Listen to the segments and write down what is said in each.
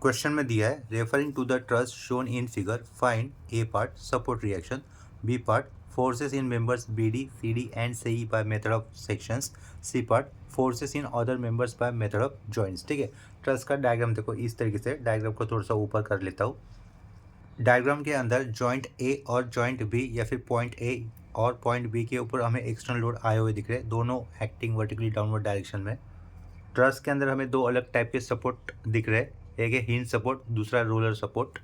Question में दिया है referring to the truss shown in figure find A part support reaction, B part forces in members B D C D and C E by method of sections, C part forces in other members by method of joints. ठीक है, trust का diagram देखो इस तरीके से, diagram को थोड़ा सा ऊपर कर लेता हूँ। डायग्राम के अंदर जॉइंट ए और जॉइंट बी या फिर पॉइंट ए और पॉइंट बी के ऊपर हमें एक्सटर्नल लोड आए हुए दिख रहे हैं, दोनों एक्टिंग वर्टिकली डाउनवर्ड डायरेक्शन में। ट्रस के अंदर हमें दो अलग टाइप के सपोर्ट दिख रहे हैं, एक है हिंज सपोर्ट, दूसरा रोलर सपोर्ट।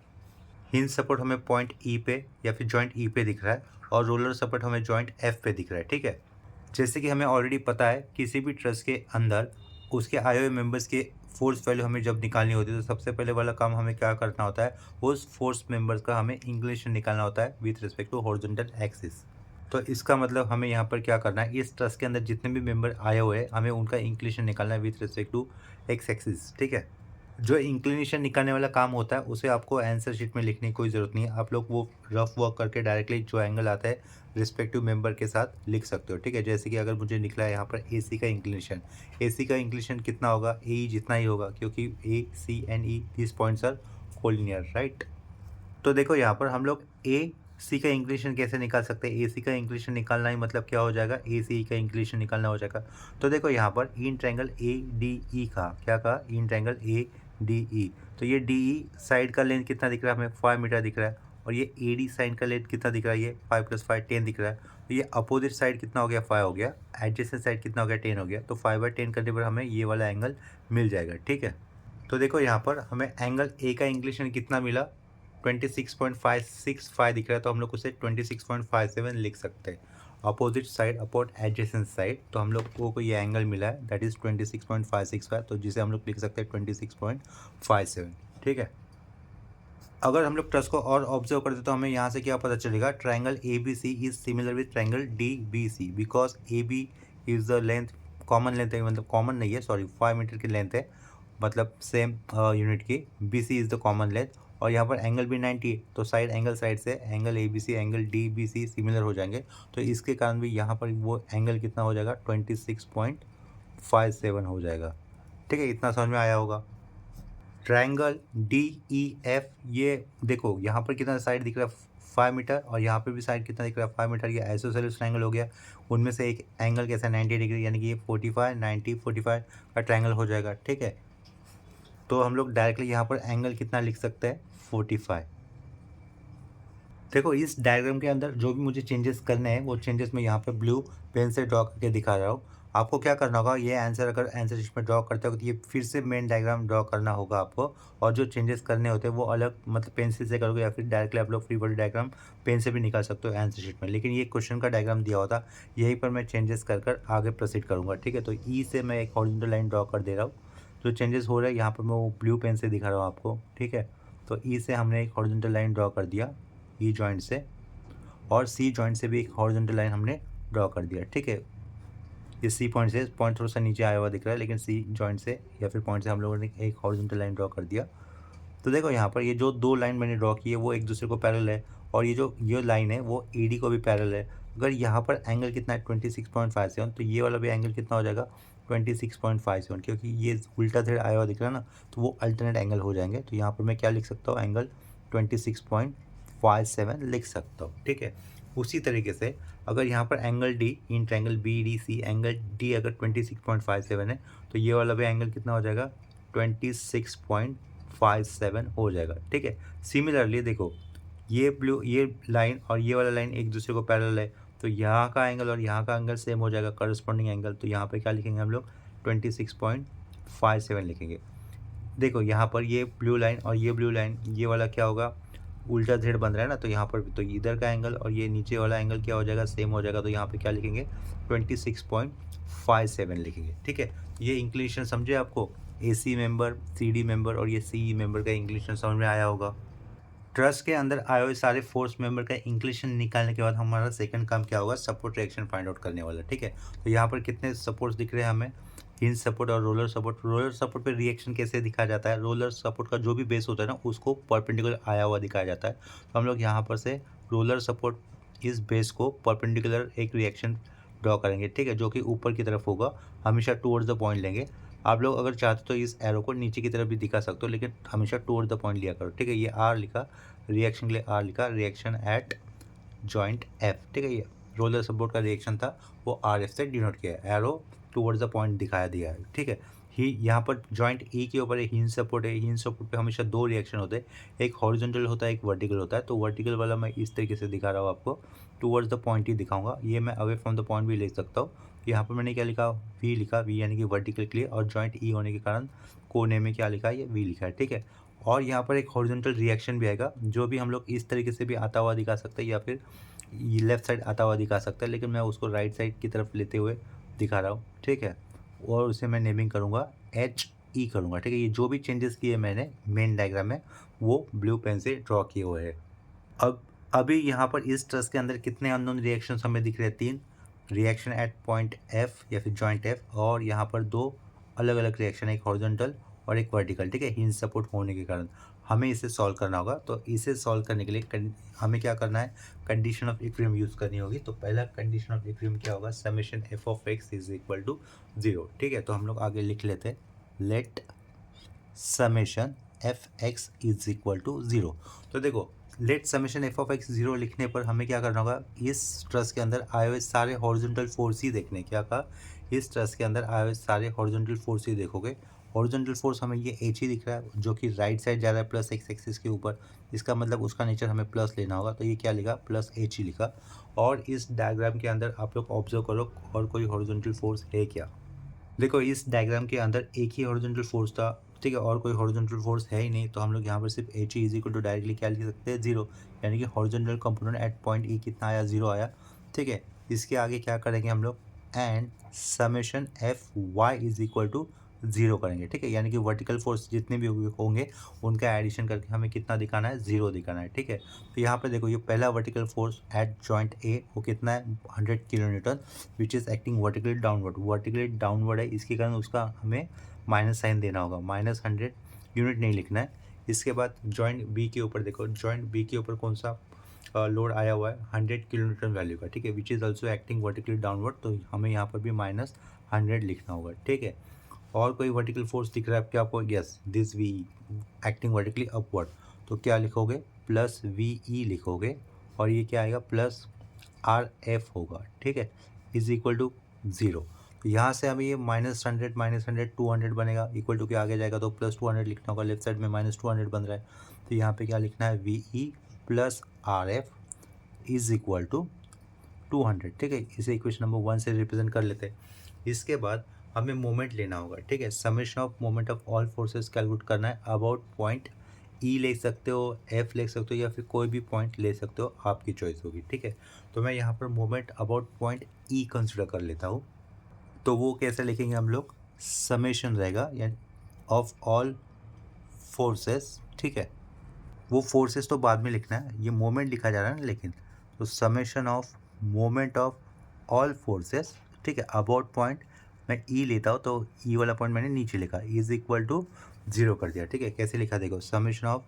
हिंज सपोर्ट हमें पॉइंट ई पे या फिर जॉइंट ई पे दिख रहा है और रोलर सपोर्ट हमें जॉइंट एफ पे दिख रहा है। ठीक है, जैसे कि हमें ऑलरेडी पता है किसी भी ट्रस के अंदर उसके आए हुए मेंबर्स के फोर्स वैल्यू हमें जब निकालनी होती है तो सबसे पहले वाला काम हमें क्या करना होता है, उस फोर्स मेंबर्स का हमें इंक्लिनेशन निकालना होता है with respect to horizontal axis. तो इसका मतलब हमें यहाँ पर क्या करना है, इस ट्रस के अंदर जितने भी मेंबर आए हुए हैं हमें उनका इंक्लिनेशन निकालना है with respect to X axis. ठीक है, जो इंक्लिनेशन निकालने वाला काम होता है उसे आपको आंसर शीट में लिखने की कोई ज़रूरत नहीं है, आप लोग वो रफ वर्क करके डायरेक्टली जो एंगल आता है रिस्पेक्टिव मेंबर के साथ लिख सकते हो। ठीक है, जैसे कि अगर मुझे निकला है यहाँ पर ए सी का इंक्लिनेशन, ए सी का इंक्लिनेशन कितना होगा, ए ई जितना ही होगा, क्योंकि A C and E this points are collinear right. तो देखो यहाँ पर हम लोग ए सी का इंक्लिनेशन कैसे निकाल सकते हैं, ए सी का इंक्लिनेशन निकालना ही मतलब क्या हो जाएगा, ए सी का इंक्लिनेशन निकालना हो जाएगा। तो देखो यहाँ पर in triangle A D E का क्या कहा, in triangle A D E, तो ये डी ई साइड का लेंथ कितना दिख रहा है हमें, 5 मीटर दिख रहा है, और ये ए डी साइड का लेंथ कितना दिख रहा है, ये 5 + 5 10 दिख रहा है। तो ये अपोजिट साइड कितना हो गया, 5 हो गया, एडजेसेंट साइड कितना हो गया, 10 हो गया। तो 5/10 करने पर हमें ये वाला एंगल मिल जाएगा। ठीक है, तो देखो यहाँ पर हमें एंगल ए का इंक्लिनेशन कितना मिला, 26.565 दिख रहा है, तो हम लोग उसे 26.57 लिख सकते हैं। Opposite side upon adjacent side, तो हम लोग को ये एंगल मिला है दैट इज 26.565, तो जिसे हम लोग लिख सकते हैं 26.57। ठीक है, अगर हम लोग ट्रस को और ऑब्जर्व करते तो हमें यहाँ से क्या पता चलेगा, triangle A B C is similar with triangle D B C, because A B is the length, common length है, मतलब कॉमन नहीं है सॉरी, 5 मीटर की लेंथ है, मतलब सेम यूनिट की। B C is the common length, और यहाँ पर एंगल भी 90 है, तो साइड एंगल साइड से angle A B C angle D B C similar हो जाएंगे, तो इसके कारण भी यहाँ पर वो एंगल कितना हो जाएगा, 26.57 हो जाएगा। ठीक है, इतना समझ में आया होगा। ट्रायंगल डी ई एफ, ये देखो यहाँ पर कितना साइड दिख रहा है, 5 मीटर, और यहाँ पे भी साइड कितना दिख रहा है, 5 मीटर। ये आइसोसेलेस ट्रायंगल हो गया, उनमें से एक एंगल कैसा 90 डिग्री, यानी कि ये 45 90 45 का ट्रायंगल हो जाएगा। ठीक है, तो हम लोग डायरेक्टली यहाँ पर एंगल कितना लिख सकते हैं, 45। देखो इस डायग्राम के अंदर जो भी मुझे चेंजेस करने हैं वो चेंजेस मैं यहाँ पे ब्लू पेन से ड्रॉ करके दिखा रहा हूँ। आपको क्या करना होगा, ये आंसर अगर आंसर शीट में ड्रॉ करते हो तो ये फिर से मेन डायग्राम ड्रॉ करना होगा आपको, और जो चेंजेस करने होते हैं वो अलग, मतलब पेंसिल से करोगे या फिर डायरेक्टली आप लोग फ्री बॉडी डायग्राम पेन से भी निकाल सकते हो आंसर शीट में, लेकिन ये क्वेश्चन का डायग्राम दिया होता, यहीं पर मैं चेंजेस कर आगे प्रोसीड करूँगा। ठीक है, तो ई से मैं एक हॉरिजॉन्टल लाइन ड्रॉ कर दे रहा हूँ, जो चेंजेस हो रहे हैं यहाँ पर मैं वो ब्लू पेन से दिखा रहा हूँ आपको। ठीक है, तो ई से हमने एक हॉरिजॉन्टल लाइन ड्रॉ कर दिया ई जॉइंट से, और सी जॉइंट से भी एक हॉरिजॉन्टल लाइन हमने ड्रॉ कर दिया। ठीक है, इस सी पॉइंट से, पॉइंट थोड़ा सा नीचे आया हुआ दिख रहा है, लेकिन सी जॉइंट से या फिर पॉइंट से हम लोगों ने एक हॉरिजॉन्टल लाइन ड्रॉ कर दिया। तो देखो यहाँ पर ये जो दो लाइन मैंने ड्रॉ की है वो एक दूसरे को पैरेलल है, और ये लाइन है वो ई डी को भी पैरेलल है। अगर यहाँ पर एंगल कितना है 26.57, तो ये वाला भी एंगल कितना हो जाएगा 26.57, क्योंकि ये उल्टा धड़ आया हुआ दिख रहा है ना, तो वो अल्टरनेट एंगल हो जाएंगे। तो यहाँ पर मैं क्या लिख सकता हूँ, एंगल 26.57 लिख सकता हूँ। ठीक है, उसी तरीके से अगर यहाँ पर angle D in triangle B D C, angle D अगर 26.57 है, तो ये वाला भी एंगल कितना हो जाएगा 26.57 हो जाएगा। ठीक है, सिमिलरली देखो ये लाइन और ये वाला लाइन एक दूसरे को पैरेलल है, तो यहाँ का एंगल और यहाँ का एंगल सेम हो जाएगा, करस्पॉन्डिंग एंगल। तो यहाँ पे क्या लिखेंगे हम लोग 26.57 लिखेंगे। देखो यहाँ पर ये ब्लू लाइन और ये ब्लू लाइन, ये वाला क्या होगा, उल्टा जेड बन रहा है ना, तो यहाँ पर भी तो इधर का एंगल और ये नीचे वाला एंगल क्या हो जाएगा, सेम हो जाएगा। तो यहाँ पे क्या लिखेंगे 26.57 लिखेंगे। ठीक है, ये इंक्लिनेशन समझे आपको, A C member, C D member और ये सी ई मेंबर का इंक्लिनेशन समझ में आया होगा। ट्रस्ट के अंदर आए हुए सारे फोर्स मेंबर का इंक्लिनेशन निकालने के बाद हमारा सेकंड काम क्या होगा, सपोर्ट रिएक्शन फाइंड आउट करने वाला। ठीक है, तो यहाँ पर कितने सपोर्ट्स दिख रहे हैं हमें, हिंज सपोर्ट और रोलर सपोर्ट। रोलर सपोर्ट पे रिएक्शन कैसे दिखाया जाता है, रोलर सपोर्ट का जो भी बेस होता है ना उसको परपेंडिकुलर आया हुआ दिखाया जाता है। तो हम लोग यहाँ पर से रोलर सपोर्ट इस बेस को परपेंडिकुलर एक रिएक्शन ड्रॉ करेंगे। ठीक है, जो कि ऊपर की तरफ होगा, हमेशा टुवर्ड्स द पॉइंट लेंगे। आप लोग अगर चाहते तो इस एरो को नीचे की तरफ भी दिखा सकते हो, लेकिन हमेशा टुवर्ड द पॉइंट लिया करो, ठीक है। ये आर लिखा, रिएक्शन के लिए आर लिखा, रिएक्शन एट जॉइंट एफ, ठीक है। ये रोलर सपोर्ट का रिएक्शन था, वो आर एफ से डिनोट किया है, एरो टुवर्ड्स द पॉइंट दिखाया दिया है, ठीक है। ही यहाँ पर जॉइंट ई के ऊपर एक हिंज सपोर्ट है, हिंज सपोर्ट पे हमेशा दो रिएक्शन होते हैं, एक हॉरिजॉन्टल होता है, एक वर्टिकल होता है। तो वर्टिकल वाला मैं इस तरीके से दिखा रहा हूँ आपको, टुवर्ड्स द पॉइंट ही दिखाऊंगा। ये मैं अवे फ्रॉम द पॉइंट भी लिख सकता हूँ। यहाँ पर मैंने क्या लिखा, वी लिखा, वी यानी कि वर्टिकल के लिए, और जॉइंट ई होने के कारण कोने में क्या लिखा है, ये वी लिखा है, ठीक है। और यहाँ पर एक हॉरिजॉन्टल रिएक्शन भी आएगा, जो भी हम लोग इस तरीके से भी आता हुआ दिखा सकते हैं, या फिर ये लेफ्ट साइड आता हुआ दिखा सकता है, लेकिन मैं उसको राइट साइड की तरफ लेते हुए दिखा रहा हूँ, ठीक है। और उसे मैं नेमिंग करूँगा एच ई करूँगा, ठीक है। ये जो भी चेंजेस किए मैंने मेन डायग्राम में, वो ब्लू पेन से ड्रॉ किए हुए हैं। अब अभी यहाँ पर इस ट्रस के अंदर कितने अननोन रिएक्शंस हमें दिख रहे हैं, 3 रिएक्शन एट पॉइंट एफ या फिर जॉइंट एफ, और यहाँ पर 2 अलग अलग रिएक्शन है, एक हॉरिजॉन्टल और एक वर्टिकल, ठीक है। हिंज सपोर्ट होने के कारण हमें इसे सॉल्व करना होगा। तो इसे सॉल्व करने के लिए हमें क्या करना है, कंडीशन ऑफ इक्विलिब्रियम यूज़ करनी होगी। तो पहला कंडीशन ऑफ इक्विलिब्रियम क्या होगा, summation F of X is equal to 0, ठीक है। तो हम लोग आगे लिख लेते हैं, let summation F X is equal to 0। तो देखो, let summation F of X 0 लिखने पर हमें क्या करना होगा, इस ट्रस के अंदर आए हुए सारे हॉरिजॉन्टल फोर्स ही देखने। क्या कहा, इस ट्रस के अंदर आए हुए सारे हॉरिजॉन्टल फोर्स ही देखोगे। हॉरिजॉन्टल फोर्स हमें ये एच ही दिख रहा है, जो कि राइट साइड जा रहा है प्लस एक्स एक्सिस के ऊपर, इसका मतलब उसका नेचर हमें प्लस लेना होगा। तो ये क्या लिखा, प्लस एच ही लिखा। और इस डायग्राम के अंदर आप लोग ऑब्जर्व करो, और कोई हॉरिजॉन्टल फोर्स है क्या। देखो, इस डायग्राम के अंदर एक ही हॉरिजॉन्टल फोर्स था, ठीक है, और कोई हॉरिजॉन्टल फोर्स है ही नहीं। तो हम लोग यहाँ पर सिर्फ H E is equal to directly क्या लिख सकते हैं, 0, यानी कि horizontal component at point E कितना आया, 0 आया, ठीक है। इसके आगे क्या करेंगे हम लोग, and summation F Y is equal to 0 करेंगे, ठीक है। यानी कि वर्टिकल फोर्स जितने भी होंगे उनका एडिशन करके हमें कितना दिखाना है, 0 दिखाना है, ठीक है। तो यहाँ पर देखो, ये पहला वर्टिकल फोर्स एट जॉइंट ए वो कितना है, 100 kilo Newton, which is acting vertically downward. Vertically downward है, इसके कारण उसका हमें माइनस साइन देना होगा, -100 यूनिट नहीं लिखना है। इसके बाद जॉइंट बी के ऊपर देखो, जॉइंट बी के ऊपर कौन सा लोड आया हुआ है, 100 किलो न्यूटन वैल्यू का, ठीक है, which is also acting vertically downward. तो हमें यहाँ पर भी -100 लिखना होगा, ठीक है। और कोई वर्टिकल फोर्स दिख रहा है क्या आपको, yes, this V acting vertically upward. तो क्या लिखोगे, प्लस वी ई लिखोगे, और ये क्या आएगा, प्लस आर एफ होगा, ठीक है, इज इक्वल टू 0। तो यहाँ से हमें ये -100 200 बनेगा, इक्वल टू के आगे जाएगा तो +200 लिखना होगा, लेफ्ट साइड में -200 बन रहा है। तो यहाँ पे क्या लिखना है, V E plus R F is equal to 200, ठीक है। इसे इक्वेशन नंबर 1 से रिप्रेजेंट कर लेते हैं। इसके बाद हमें मोमेंट लेना होगा, ठीक है। Summation of moment of all forces calculate करना है अबाउट पॉइंट ई ले सकते हो, एफ ले सकते हो, या फिर कोई भी पॉइंट ले सकते हो, आपकी चॉइस होगी, ठीक है। तो मैं यहाँ पर moment about point E consider कर लेता हूँ। तो वो कैसे लिखेंगे हम लोग, समेशन रहेगा यानी ऑफ ऑल फोर्सेस, ठीक है। वो फोर्सेस तो बाद में लिखना है, ये मोमेंट लिखा जा रहा है ना, लेकिन तो summation of moment of all forces, ठीक है, अबाउट पॉइंट मैं ई लेता हूँ, तो ई वाला पॉइंट मैंने नीचे लिखा, इज इक्वल टू 0 कर दिया, ठीक है। कैसे लिखा, देखो, समेशन ऑफ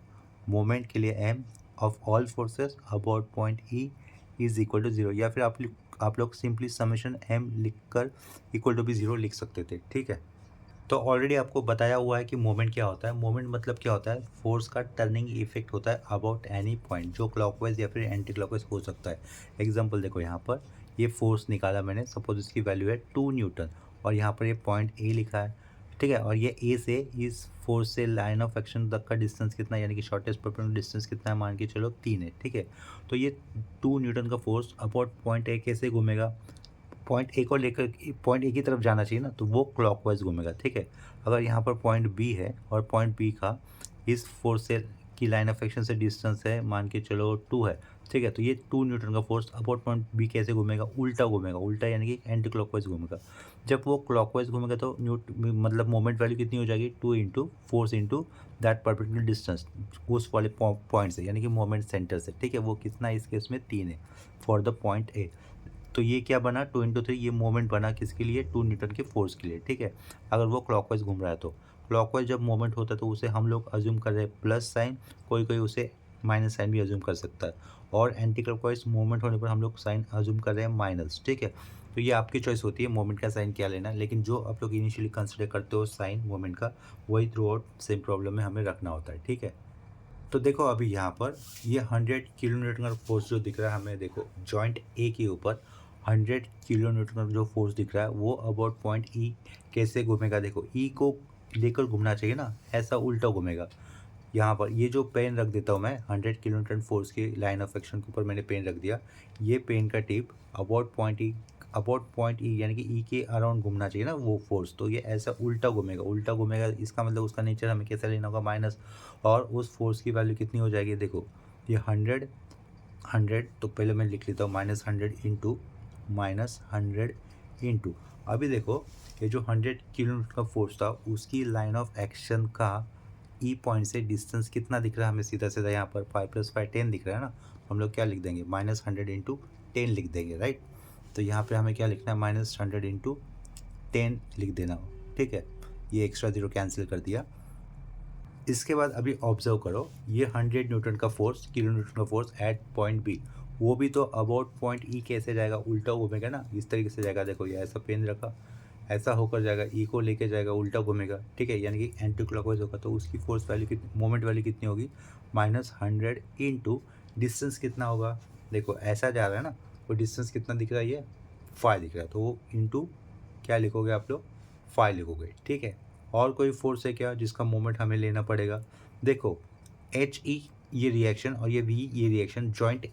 मोमेंट के लिए M of all forces about point E is equal to 0, या फिर आप लोग सिंपली समेशन एम लिख कर इक्वल टू भी 0 लिख सकते थे, ठीक है। तो ऑलरेडी आपको बताया हुआ है कि मोमेंट क्या होता है। मोमेंट मतलब क्या होता है, फोर्स का टर्निंग इफेक्ट होता है अबाउट एनी पॉइंट, जो क्लॉकवाइज या फिर एंटी क्लॉकवाइज हो सकता है। एग्जांपल देखो, यहाँ पर ये फोर्स निकाला मैंने, सपोज इसकी वैल्यू है 2 न्यूटन, और यहाँ पर ये पॉइंट ए लिखा है, ठीक है। और ये ए से इस फोर्स से लाइन ऑफ एक्शन तक का डिस्टेंस कितना है, यानी कि शॉर्टेस्ट परपेंडिकुलर डिस्टेंस कितना है, मान के चलो 3 है, ठीक है। तो ये 2 न्यूटन का फोर्स अबाउट पॉइंट ए कैसे घूमेगा, पॉइंट ए को लेकर पॉइंट ए की तरफ जाना चाहिए ना, तो वो क्लॉकवाइज घूमेगा, ठीक है। अगर यहाँ पर पॉइंट बी है, और पॉइंट बी का इस फोर्स से की लाइन ऑफ एक्शन से डिस्टेंस है, मान के चलो 2 है, ठीक है। तो ये 2 न्यूटन का फोर्स अबाउट पॉइंट बी कैसे घूमेगा, उल्टा घूमेगा, उल्टा यानी कि एंटी क्लॉकवाइज घूमेगा। जब वो क्लॉकवाइज घूमेगा तो मतलब मोमेंट वैल्यू कितनी हो जाएगी, 2 into force into that particular distance, उस वाले पॉइंट से, यानी कि मोमेंट सेंटर से, ठीक है। वो कितना है, इस केस में 3 है फॉर द पॉइंट ए। तो ये क्या बना, 2 इंटू 3, ये मोमेंट बना किसके लिए, 2 न्यूटन के फोर्स के लिए, ठीक है। अगर वो क्लॉकवाइज घूम रहा है तो क्लॉकवाइज जब मोमेंट होता है तो उसे हम लोग अज्यूम कर रहे हैं प्लस साइन, कोई कोई उसे माइनस साइन भी अज्यूम कर सकता है, और एंटी क्लॉकवाइज मोमेंट होने पर हम लोग साइन अज्यूम कर रहे हैं माइनस, ठीक है। तो ये आपकी चॉइस होती है मोमेंट का साइन क्या लेना है, लेकिन जो आप लोग इनिशियली कंसिडर करते हो साइन मोमेंट का, वही थ्रू आउट सेम प्रॉब्लम में हमें रखना होता है, ठीक है। तो देखो अभी यहाँ पर ये 100 किलो न्यूटन का फोर्स जो दिख रहा है हमें, देखो जॉइंट ए के ऊपर 100 किलो न्यूटन का जो फोर्स दिख रहा है वो अबाउट पॉइंट ई कैसे घूमेगा, देखो ई को लेकर घूमना चाहिए ना, ऐसा उल्टा घूमेगा। यहाँ पर ये जो पेन रख देता हूँ मैं 100 किलो न्यूटन फोर्स की लाइन ऑफ एक्शन के ऊपर मैंने पेन रख दिया, ये पेन का टिप अबाउट पॉइंट ई यानी कि ई के अराउंड घूमना चाहिए ना वो फोर्स, तो ये ऐसा उल्टा घूमेगा। इसका मतलब उसका नेचर हमें कैसे लेना होगा, माइनस, और उस फोर्स की वैल्यू कितनी हो जाएगी, देखो ये 100 तो पहले मैं लिख लेता हूँ -100 इंटू अभी देखो ये जो 100 किलो न्यूटन का फोर्स था उसकी लाइन ऑफ एक्शन का ई पॉइंट से डिस्टेंस कितना दिख रहा है हमें, सीधा सीधा यहाँ पर 5 + 5 10 दिख रहा है ना, हम लोग क्या लिख देंगे -100 इंटू 10 लिख देंगे, राइट। तो यहाँ पे हमें क्या लिखना है -100 इंटू 10 लिख देना, ठीक है। ये एक्स्ट्रा जीरो कैंसिल कर दिया। इसके बाद अभी ऑब्जर्व करो ये 100 न्यूटन का फोर्स, किलो न्यूटन का फोर्स एट पॉइंट बी, वो भी तो अबाउट पॉइंट ई कैसे जाएगा, उल्टा घूमेगा ना, इस तरीके से जाएगा। देखो ये ऐसा पेन रखा, ऐसा होकर जाएगा, ई को लेके जाएगा, उल्टा घूमेगा, ठीक है, यानी कि एंटी क्लॉकवाइज होगा। तो उसकी फोर्स वैल्यू कितनी, मोमेंट वैल्यू कितनी होगी, -100 इंटू डिस्टेंस कितना होगा, देखो ऐसा जा रहा है ना, वो डिस्टेंस कितना दिख रहा है, ये 5 दिख रहा है, तो वो इंटू क्या लिखोगे आप लोग, 5 लिखोगे, ठीक है। और कोई फोर्स है क्या जिसका मोमेंट हमें लेना पड़ेगा, देखो एच ई ये रिएक्शन और ये वी ये रिएक्शन जॉइंट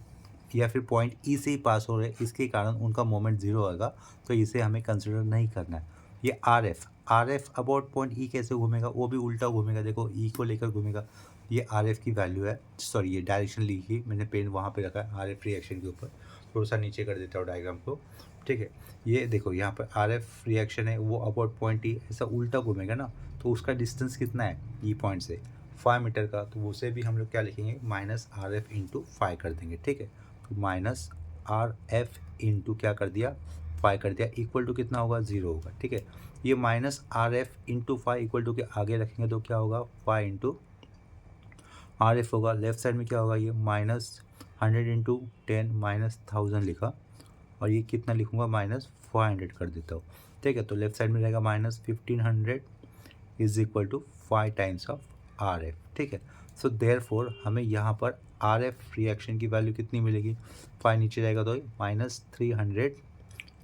या फिर पॉइंट ई से ही पास हो रहे हैं, इसके कारण उनका मोमेंट जीरो होगा, तो इसे हमें कंसिडर नहीं करना है। ये आर एफ अबाउट पॉइंट ई कैसे घूमेगा, वो भी उल्टा घूमेगा, देखो ई को लेकर घूमेगा। ये आर एफ की वैल्यू है, सॉरी ये डायरेक्शन लिखी मैंने, पेन वहाँ पे रखा है आर एफ रिएक्शन के ऊपर, थोड़ा सा नीचे कर देता हूँ डायग्राम को, ठीक है। ये देखो यहाँ पर आर एफ रिएक्शन है वो अबाउट पॉइंट ई ऐसा उल्टा घूमेगा ना, तो उसका डिस्टेंस कितना है ई पॉइंट से 5 मीटर का, तो उसे भी हम लोग क्या लिखेंगे -RF/5 कर देंगे, ठीक है। तो -RF इंटू क्या कर दिया 5 कर दिया, इक्वल टू कितना होगा 0 होगा, ठीक है। ये -RF/5 इक्वल टू के आगे रखेंगे तो क्या होगा 5 इंटू RF होगा, लेफ्ट साइड में क्या होगा, ये -100 इंटू 10 -1000 लिखा, और ये कितना लिखूंगा -400 कर देता हूँ, ठीक है। तो लेफ्ट साइड में रहेगा -1500 is equal to 5 times of R F, ठीक है। सो देयरफॉर हमें यहाँ पर आर एफ रिएक्शन की वैल्यू कितनी मिलेगी, 5 नीचे जाएगा तो -300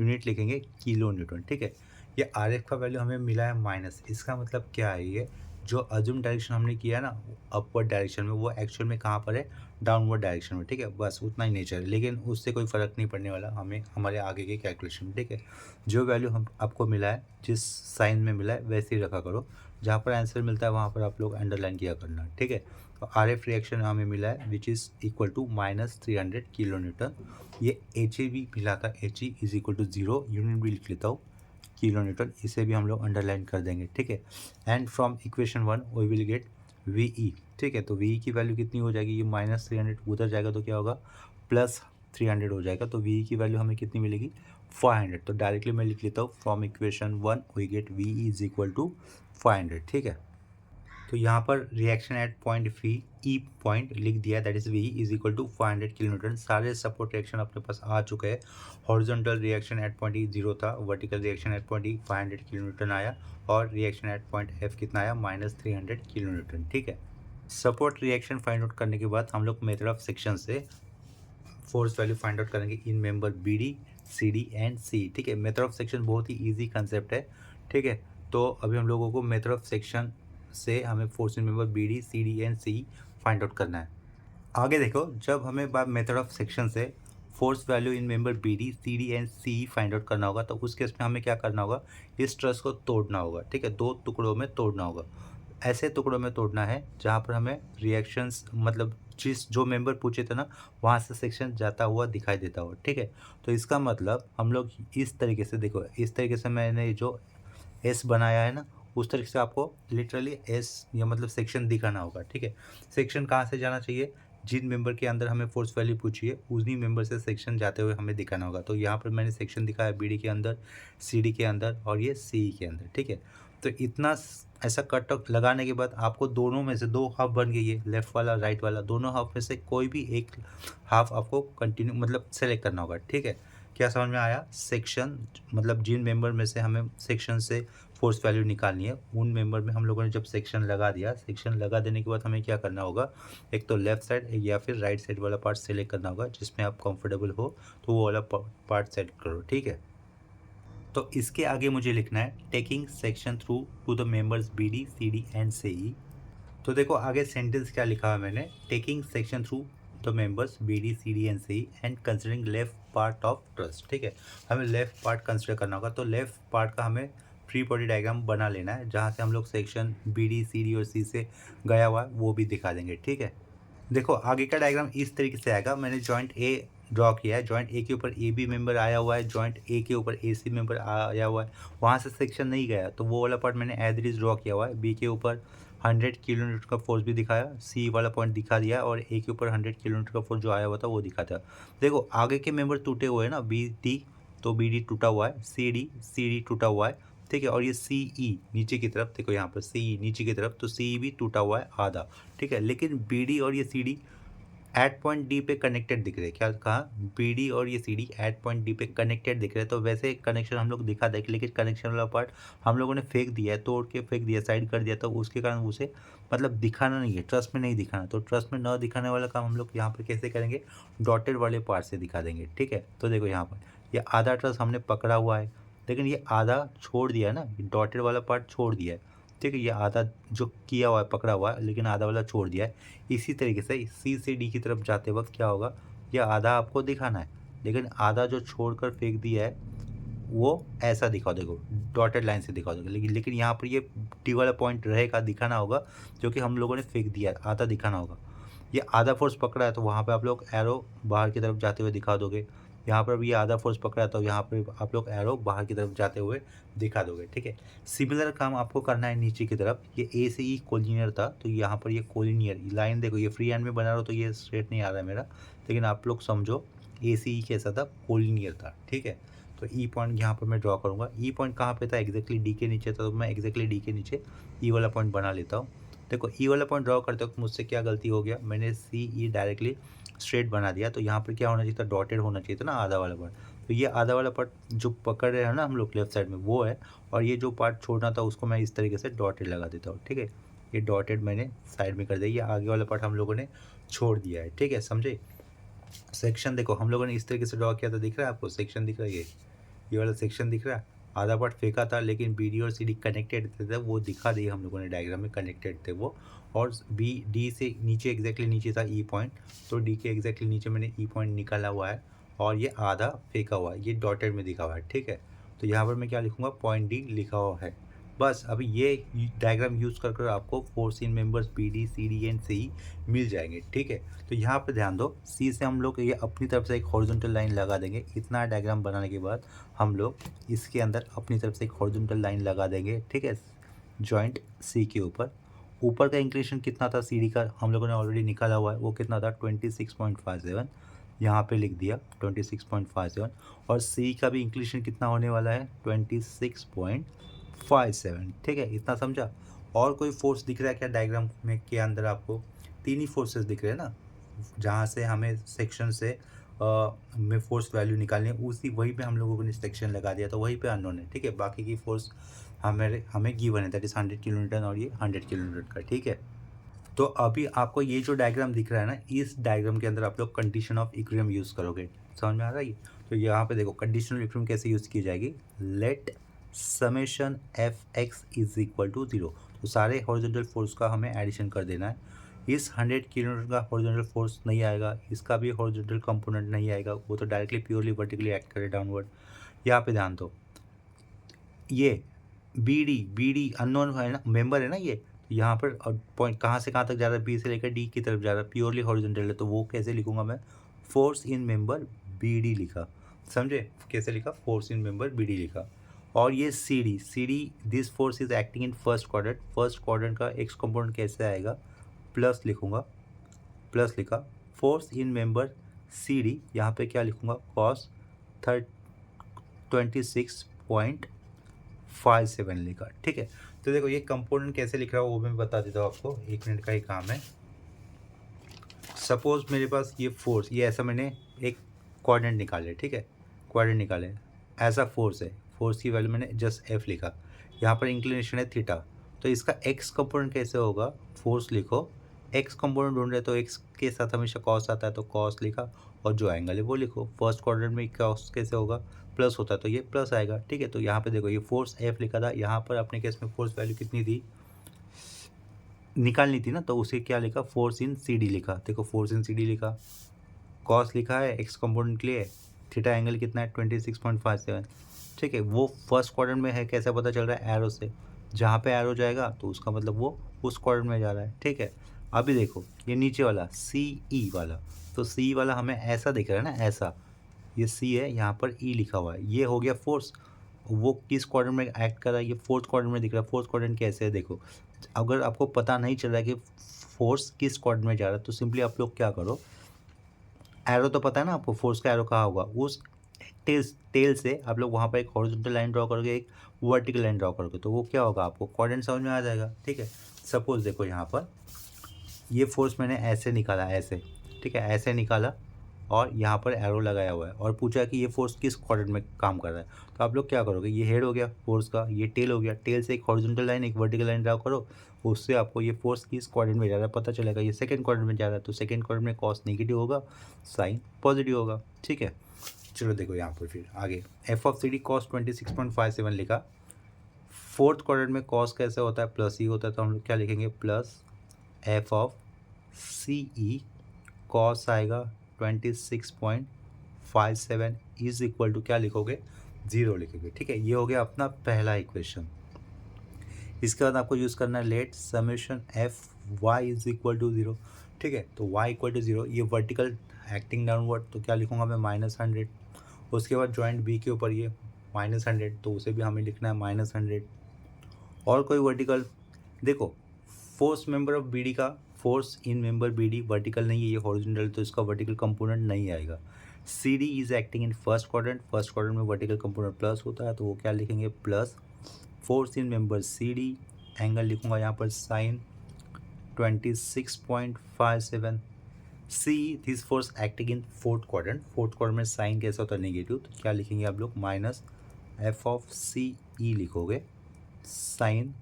यूनिट लिखेंगे किलो न्यूटन, ठीक है। ये आर एफ का वैल्यू हमें मिला है माइनस, इसका मतलब क्या है, ये जो अज्यूम डायरेक्शन हमने किया ना अपवर्ड डायरेक्शन में, वो एक्चुअल में कहाँ पर है, डाउनवर्ड डायरेक्शन में, ठीक है। बस उतना ही नेचर है, लेकिन उससे कोई फ़र्क नहीं पड़ने वाला हमें हमारे आगे के कैलकुलेशन में, ठीक है। जो वैल्यू हम आपको मिला है, जिस साइन में मिला है वैसे ही रखा करो, जहाँ पर आंसर मिलता है वहाँ पर आप लोग अंडरलाइन किया करना, ठीक है। तो आर एफ रिएक्शन हमें मिला है which is equal to -300 kilo newton. ये एच ए भी मिला था, H E is equal to 0, unit भी लिख लेता हूँ किलो न्यूटन, इसे भी हम लोग अंडरलाइन कर देंगे, ठीक है। And from equation 1 we will get V E, ठीक है। तो वी ई की वैल्यू कितनी हो जाएगी, ये -300 उधर जाएगा तो क्या होगा +300 हो जाएगा, तो वी ई की वैल्यू हमें कितनी मिलेगी 500। तो डायरेक्टली मैं लिख लेता हूँ from equation 1 we get V E is equal to 500, ठीक है। तो यहाँ पर reaction at point V E point लिख दिया, that is V is equal to 500 kilo newton. सारे सपोर्ट रिएक्शन अपने पास आ चुके हैं। Horizontal reaction at point E 0 था, vertical reaction at point E 500 kilo newton आया, और रिएक्शन एट पॉइंट एफ कितना आया -300 किलो न्यूटन, ठीक है। सपोर्ट रिएक्शन फाइंड आउट करने के बाद हम लोग मेथड ऑफ सेक्शन से फोर्स वैल्यू फाइंड आउट करेंगे in member B D C D and C, ठीक है। मेथड ऑफ सेक्शन बहुत ही ईजी कंसेप्ट है, ठीक है। तो अभी हम लोगों को मेथड ऑफ सेक्शन से हमें force in member B D C D and C find out करना है। आगे देखो, जब हमें बाय मेथड ऑफ सेक्शन से force value in member B D C D and C find out करना होगा, तो उस केस में हमें क्या करना होगा, इस ट्रस को तोड़ना होगा, ठीक है। 2 टुकड़ों में तोड़ना होगा, ऐसे टुकड़ों में तोड़ना है जहाँ पर हमें रिएक्शंस मतलब जिस जो मेंबर पूछे थे ना वहाँ से सेक्शन जाता हुआ दिखाई देता हो, ठीक है। तो इसका मतलब हम लोग इस तरीके से, देखो इस तरीके से मैंने जो एस बनाया है ना, उस तरीके से आपको लिटरली एस या मतलब सेक्शन दिखाना होगा, ठीक है। सेक्शन कहाँ से जाना चाहिए, जिन मेंबर के अंदर हमें फोर्स वैल्यू पूछी है उन्हीं मेंबर से सेक्शन जाते हुए हमें दिखाना होगा। तो यहाँ पर मैंने सेक्शन दिखाया बी डी के अंदर, सी डी के अंदर और ये सी के अंदर, ठीक है। तो इतना ऐसा कट ऑफ लगाने के बाद आपको दोनों में से 2 हाफ बन गई है, लेफ्ट वाला राइट वाला, दोनों हाफ में से कोई भी एक हाफ आपको कंटिन्यू मतलब सेलेक्ट करना होगा, ठीक है। क्या समझ में आया? सेक्शन मतलब जिन मेंबर में से हमें सेक्शन से फोर्स वैल्यू निकालनी है, उन मेंबर में हम लोगों ने जब सेक्शन लगा दिया, सेक्शन लगा देने के बाद हमें क्या करना होगा, एक तो लेफ्ट साइड या फिर राइट साइड वाला पार्ट सेलेक्ट करना होगा, जिसमें आप कंफर्टेबल हो तो वो वाला पार्ट सेलेक्ट करो, ठीक है। तो इसके आगे मुझे लिखना है taking section through to the members B D C D and C E. तो देखो आगे सेंटेंस क्या लिखा है मैंने, taking section through the members B D C D and C and considering left part of trust, ठीक है। हमें लेफ्ट पार्ट कंसिडर करना होगा, तो लेफ्ट पार्ट का हमें फ्री बॉडी डायग्राम बना लेना है, जहाँ से हम लोग section B D C D और सी से गया हुआ है वो भी दिखा देंगे, ठीक है। देखो आगे का डायग्राम इस तरीके से आएगा, मैंने जॉइंट ए ड्रॉ किया है, जॉइंट ए के ऊपर ए बी मेंबर आया हुआ है, जॉइंट ए के ऊपर ए सी मेंबर आया हुआ है, वहाँ से सेक्शन नहीं गया तो वो वाला पार्ट मैंने एज इट इज ड्रॉ किया हुआ है। बी के ऊपर 100 किलोमीटर का फोर्स भी दिखाया, सी वाला पॉइंट दिखा दिया, और ए के ऊपर 100 किलोमीटर का फोर्स जो आया हुआ था वो दिखा था। देखो आगे के मेंबर टूटे हुए हैं ना, बी डी, तो बी डी टूटा हुआ है, सी डी टूटा हुआ है, ठीक है। और ये सी ई नीचे की तरफ, देखो यहाँ पर सी ई नीचे की तरफ, तो सी ई भी टूटा हुआ है आधा, ठीक है। लेकिन बी डी और ये C D at point D पे कनेक्टेड दिख रहे हैं, क्या कहा, बी डी और ये C D at point D पे कनेक्टेड दिख रहे हैं, तो वैसे कनेक्शन हम लोग दिखा दें, लेकिन कनेक्शन वाला पार्ट हम लोगों ने फेंक दिया है, तोड़ के फेंक दिया, साइड कर दिया, तो उसके कारण उसे मतलब दिखाना नहीं है, ट्रस्ट में नहीं दिखाना। तो ट्रस्ट में न दिखाने वाला काम हम लोग यहाँ पर कैसे करेंगे, डॉटेड वाले पार्ट से दिखा देंगे, ठीक है। तो देखो यहाँ पर ये आधा ट्रस्ट हमने पकड़ा हुआ है, लेकिन ये आधा छोड़ दिया है ना, डॉटेड वाला पार्ट छोड़ दिया है, ठीक है। ये आधा जो किया हुआ है पकड़ा हुआ है, लेकिन आधा वाला छोड़ दिया है। इसी तरीके से सी से डी की तरफ जाते वक्त क्या होगा, ये आधा आपको दिखाना है, लेकिन आधा जो छोड़कर फेंक दिया है वो ऐसा दिखाओ, देखो डॉटेड लाइन से दिखाओ, देखो लेकिन यहाँ पर ये डी वाला पॉइंट रहेगा, दिखाना होगा, जो कि हम लोगों ने फेंक दिया है, आधा दिखाना होगा। ये आधा फोर्स पकड़ा है तो वहाँ पे आप लोग एरो बाहर की तरफ जाते हुए दिखा दोगे, यहाँ पर भी ये आधा फोर्स पकड़ा है तो यहाँ पर आप लोग एरो बाहर की तरफ जाते हुए दिखा दोगे, ठीक है। सिमिलर काम आपको करना है नीचे की तरफ, ये ए से ई कोलिनियर था तो यहाँ पर ये कोलिनियर लाइन, देखो ये फ्री हैंड में बना रहा हो तो ये स्ट्रेट नहीं आ रहा है मेरा, लेकिन आप लोग समझो ए से ई कैसा था, कोलिनियर था, ठीक है। तो ई पॉइंट यहाँ पर मैं ड्रॉ करूँगा, ई पॉइंट कहाँ पे था, एग्जैक्टली डी के नीचे था, तो मैं एग्जैक्टली डी के नीचे ई वाला पॉइंट बना लेता हूँ। देखो ई वाला पॉइंट ड्रॉ करते वक्त मुझसे क्या गलती हो गया, मैंने सी ई डायरेक्टली स्ट्रेट बना दिया, तो यहाँ पर क्या होना चाहिए था, डॉटेड होना चाहिए था ना आधा वाला पार्ट। तो ये आधा वाला पार्ट जो पकड़ रहे हैं ना हम लोग लेफ्ट साइड में वो है, और ये जो पार्ट छोड़ना था उसको मैं इस तरीके से डॉटेड लगा देता हूँ, ठीक है। ये डॉटेड मैंने साइड में कर दिया, ये आगे वाला पार्ट हम लोगों ने छोड़ दिया है, ठीक है, समझे। सेक्शन देखो हम लोगों ने इस तरीके से ड्रॉ किया था, दिख रहा है आपको सेक्शन दिख रहा है, ये वाला सेक्शन दिख रहा है, आधा पार्ट फेंका था, लेकिन बी डी और सी डी कनेक्टेड थे, वो दिखा दिए हम लोगों ने डायग्राम में, कनेक्टेड थे वो। और बी डी से नीचे एग्जैक्टली नीचे था ई पॉइंट, तो डी के एग्जैक्टली नीचे मैंने ई पॉइंट निकाला हुआ है, और ये आधा फेंका हुआ है, ये डॉटेड में दिखा हुआ है, ठीक है। तो यहाँ पर मैं क्या लिखूँगा, पॉइंट डी लिखा हुआ है। बस अभी ये डायग्राम यूज़ कर आपको force in members B D C D and C मिल जाएंगे, ठीक है। तो यहाँ पे ध्यान दो, सी से हम लोग ये अपनी तरफ से एक हॉरिजॉन्टल लाइन लगा देंगे, इतना डायग्राम बनाने के बाद हम लोग इसके अंदर अपनी तरफ से एक हॉरिजॉन्टल लाइन लगा देंगे, ठीक है। जॉइंट सी के ऊपर ऊपर का इंक्लिनेशन कितना था सी डी का, हम लोगों ने ऑलरेडी निकाला हुआ है, वो कितना था 26.57, यहाँ पे लिख दिया 26.57। और सी का भी इंक्लिनेशन कितना होने वाला है 26.57, ठीक है, इतना समझा। और कोई फोर्स दिख रहा है क्या डायग्राम में के अंदर आपको, तीन ही फोर्सेस दिख रहे हैं ना, जहाँ से हमें सेक्शन से में फोर्स वैल्यू निकालनी है, उसी वहीं पे हम लोगों ने सेक्शन लगा दिया, तो वहीं पे अननोन है, ठीक है। बाकी की फोर्स हमें गिवन है, दैट इज 100 किलोमीटर और ये 100 किलोमीटर का, ठीक है। तो अभी आपको ये जो डायग्राम दिख रहा है ना, इस डायग्राम के अंदर आप लोग कंडीशन ऑफ इक्विलिब्रियम यूज़ करोगे, समझ में आ रहा है। तो यहाँ पे देखो कंडीशन ऑफ इक्विलिब्रियम कैसे यूज़ की जाएगी, let summation F X is equal to 0, तो सारे हॉरिजॉन्टल फोर्स का हमें एडिशन कर देना है। इस 100 किलोमीटर का हॉरिजॉन्टल फोर्स नहीं आएगा, इसका भी हॉरिजॉन्टल कंपोनेंट नहीं आएगा, वो तो डायरेक्टली प्योरली वर्टिकली एक्ट करे डाउनवर्ड। यहाँ पे ध्यान दो, ये बी डी अननोन है ना, मेंबर है ना ये, यहाँ पर पॉइंट कहाँ से कहाँ तक जा रहा है, बी से लेकर डी की तरफ जा रहा है, प्योरली हॉरिजॉन्टल है, तो वो कैसे लिखूंगा मैं, force in member B D लिखा, समझे कैसे लिखा, force in member B D लिखा। और ये C D this force is acting in first quadrant का एक्स कंपोनेंट कैसे आएगा, प्लस लिखूंगा, प्लस लिखा, force in member C D, यहाँ पे क्या लिखूंगा, कॉस 26.57 लिखा, ठीक है। तो देखो ये कंपोनेंट कैसे लिख रहा हूँ वो मैं बता देता हूँ आपको, 1 मिनट का ही काम है। सपोज मेरे पास ये फोर्स, ये ऐसा मैंने एक कोऑर्डिनेट निकाले, ठीक है, क्वाड्रेंट निकालें, ऐसा फोर्स है, फोर्स की वैल्यू मैंने जस्ट एफ लिखा, यहाँ पर इंक्लिनेशन है थीटा, तो इसका एक्स कंपोनेंट कैसे होगा, फोर्स लिखो, एक्स कंपोनेंट ढूंढ रहे तो एक्स के साथ हमेशा कॉस आता है तो कॉस लिखा, और जो एंगल है वो लिखो। फर्स्ट क्वाड्रेंट में कॉस कैसे होगा, प्लस होता है तो ये प्लस आएगा, ठीक है। तो यहाँ पे देखो ये फोर्स एफ लिखा था, यहाँ पर अपने केस में फोर्स वैल्यू कितनी थी, निकालनी थी ना, तो उसे क्या लिखा, फोर्स इन सी डी लिखा। देखो फोर्स इन सी डी लिखा, कॉस लिखा है एक्स कंपोनेंट के लिए, थीटा एंगल कितना है 26.57, ठीक है। वो फर्स्ट क्वाड्रेंट में है, कैसे पता चल रहा है, एरो से, जहाँ पे एरो जाएगा तो उसका मतलब वो उस क्वाड्रेंट में जा रहा है, ठीक है। अभी देखो ये नीचे वाला सी ई वाला, तो सी वाला हमें ऐसा दिख रहा है ना, ऐसा, ये सी है, यहाँ पर ई लिखा हुआ है, ये हो गया फोर्स। वो किस क्वाड्रेंट में एक्ट कर रहा है, ये फोर्थ क्वाड्रेंट में दिख रहा है। फोर्थ क्वाड्रेंट कैसे है, देखो अगर आपको पता नहीं चल रहा है कि फोर्स किस क्वाड्रेंट में जा रहा है, तो सिंपली आप लोग क्या करो, एरो तो पता है ना आपको, फोर्स का एरो कहाँ होगा, उस टेल से आप लोग वहाँ पर एक हॉरिजॉन्टल लाइन ड्रॉ करोगे, एक वर्टिकल लाइन ड्रॉ करोगे, तो वो क्या होगा, आपको क्वाड्रेंट समझ में आ जाएगा, ठीक है। सपोज देखो यहाँ पर ये फोर्स मैंने ऐसे निकाला, ऐसे, ठीक है, ऐसे निकाला, और यहाँ पर एरो लगाया हुआ है, और पूछा कि ये फोर्स किस क्वाड्रेंट में काम कर रहा है, तो आप लोग क्या करोगे, ये हेड हो गया फोर्स का, ये टेल हो गया, टेल से एक हॉरिजॉन्टल लाइन एक वर्टिकल लाइन ड्रा करो, उससे आपको ये फोर्स किस क्वाड्रेंट में जा रहा है पता चलेगा। ये सेकंड क्वाड्रेंट में जा रहा है, तो सेकंड क्वाड्रेंट में कॉस नेगेटिव होगा, साइन पॉजिटिव होगा, ठीक है। चलो देखो यहाँ पर फिर आगे, F of C D cos 26.57 लिखा। फोर्थ क्वाड्रेंट में कॉस कैसे होता है, प्लस ही होता है, तो हम लोग क्या लिखेंगे, plus F of C E cos आएगा 26.57 इज इक्वल टू क्या लिखोगे, 0 लिखोगे, ठीक है। ये हो गया अपना पहला इक्वेशन। इसके बाद आपको यूज़ करना है let summation F Y is equal to 0, ठीक है। तो वाई इक्वल टू 0, ये वर्टिकल एक्टिंग डाउनवर्ड, तो क्या लिखूंगा मैं, -100। उसके बाद जॉइंट बी के ऊपर ये -100, तो उसे भी हमें लिखना है -100। और कोई वर्टिकल, देखो force member of B D का, force in member B D vertical नहीं है, ये हॉरिजॉन्टल, तो इसका वर्टिकल कंपोनेंट नहीं आएगा। C D is acting in first quadrant, first quadrant में वर्टिकल कंपोनेंट प्लस होता है, तो वो क्या लिखेंगे, plus force in member C D, angle लिखूंगा यहाँ पर sine 26.57। See this force acting in fourth quadrant, fourth quadrant में साइन कैसा होता है, नेगेटिव, तो क्या लिखेंगे आप लोग, minus F of C E लिखोगे, साइन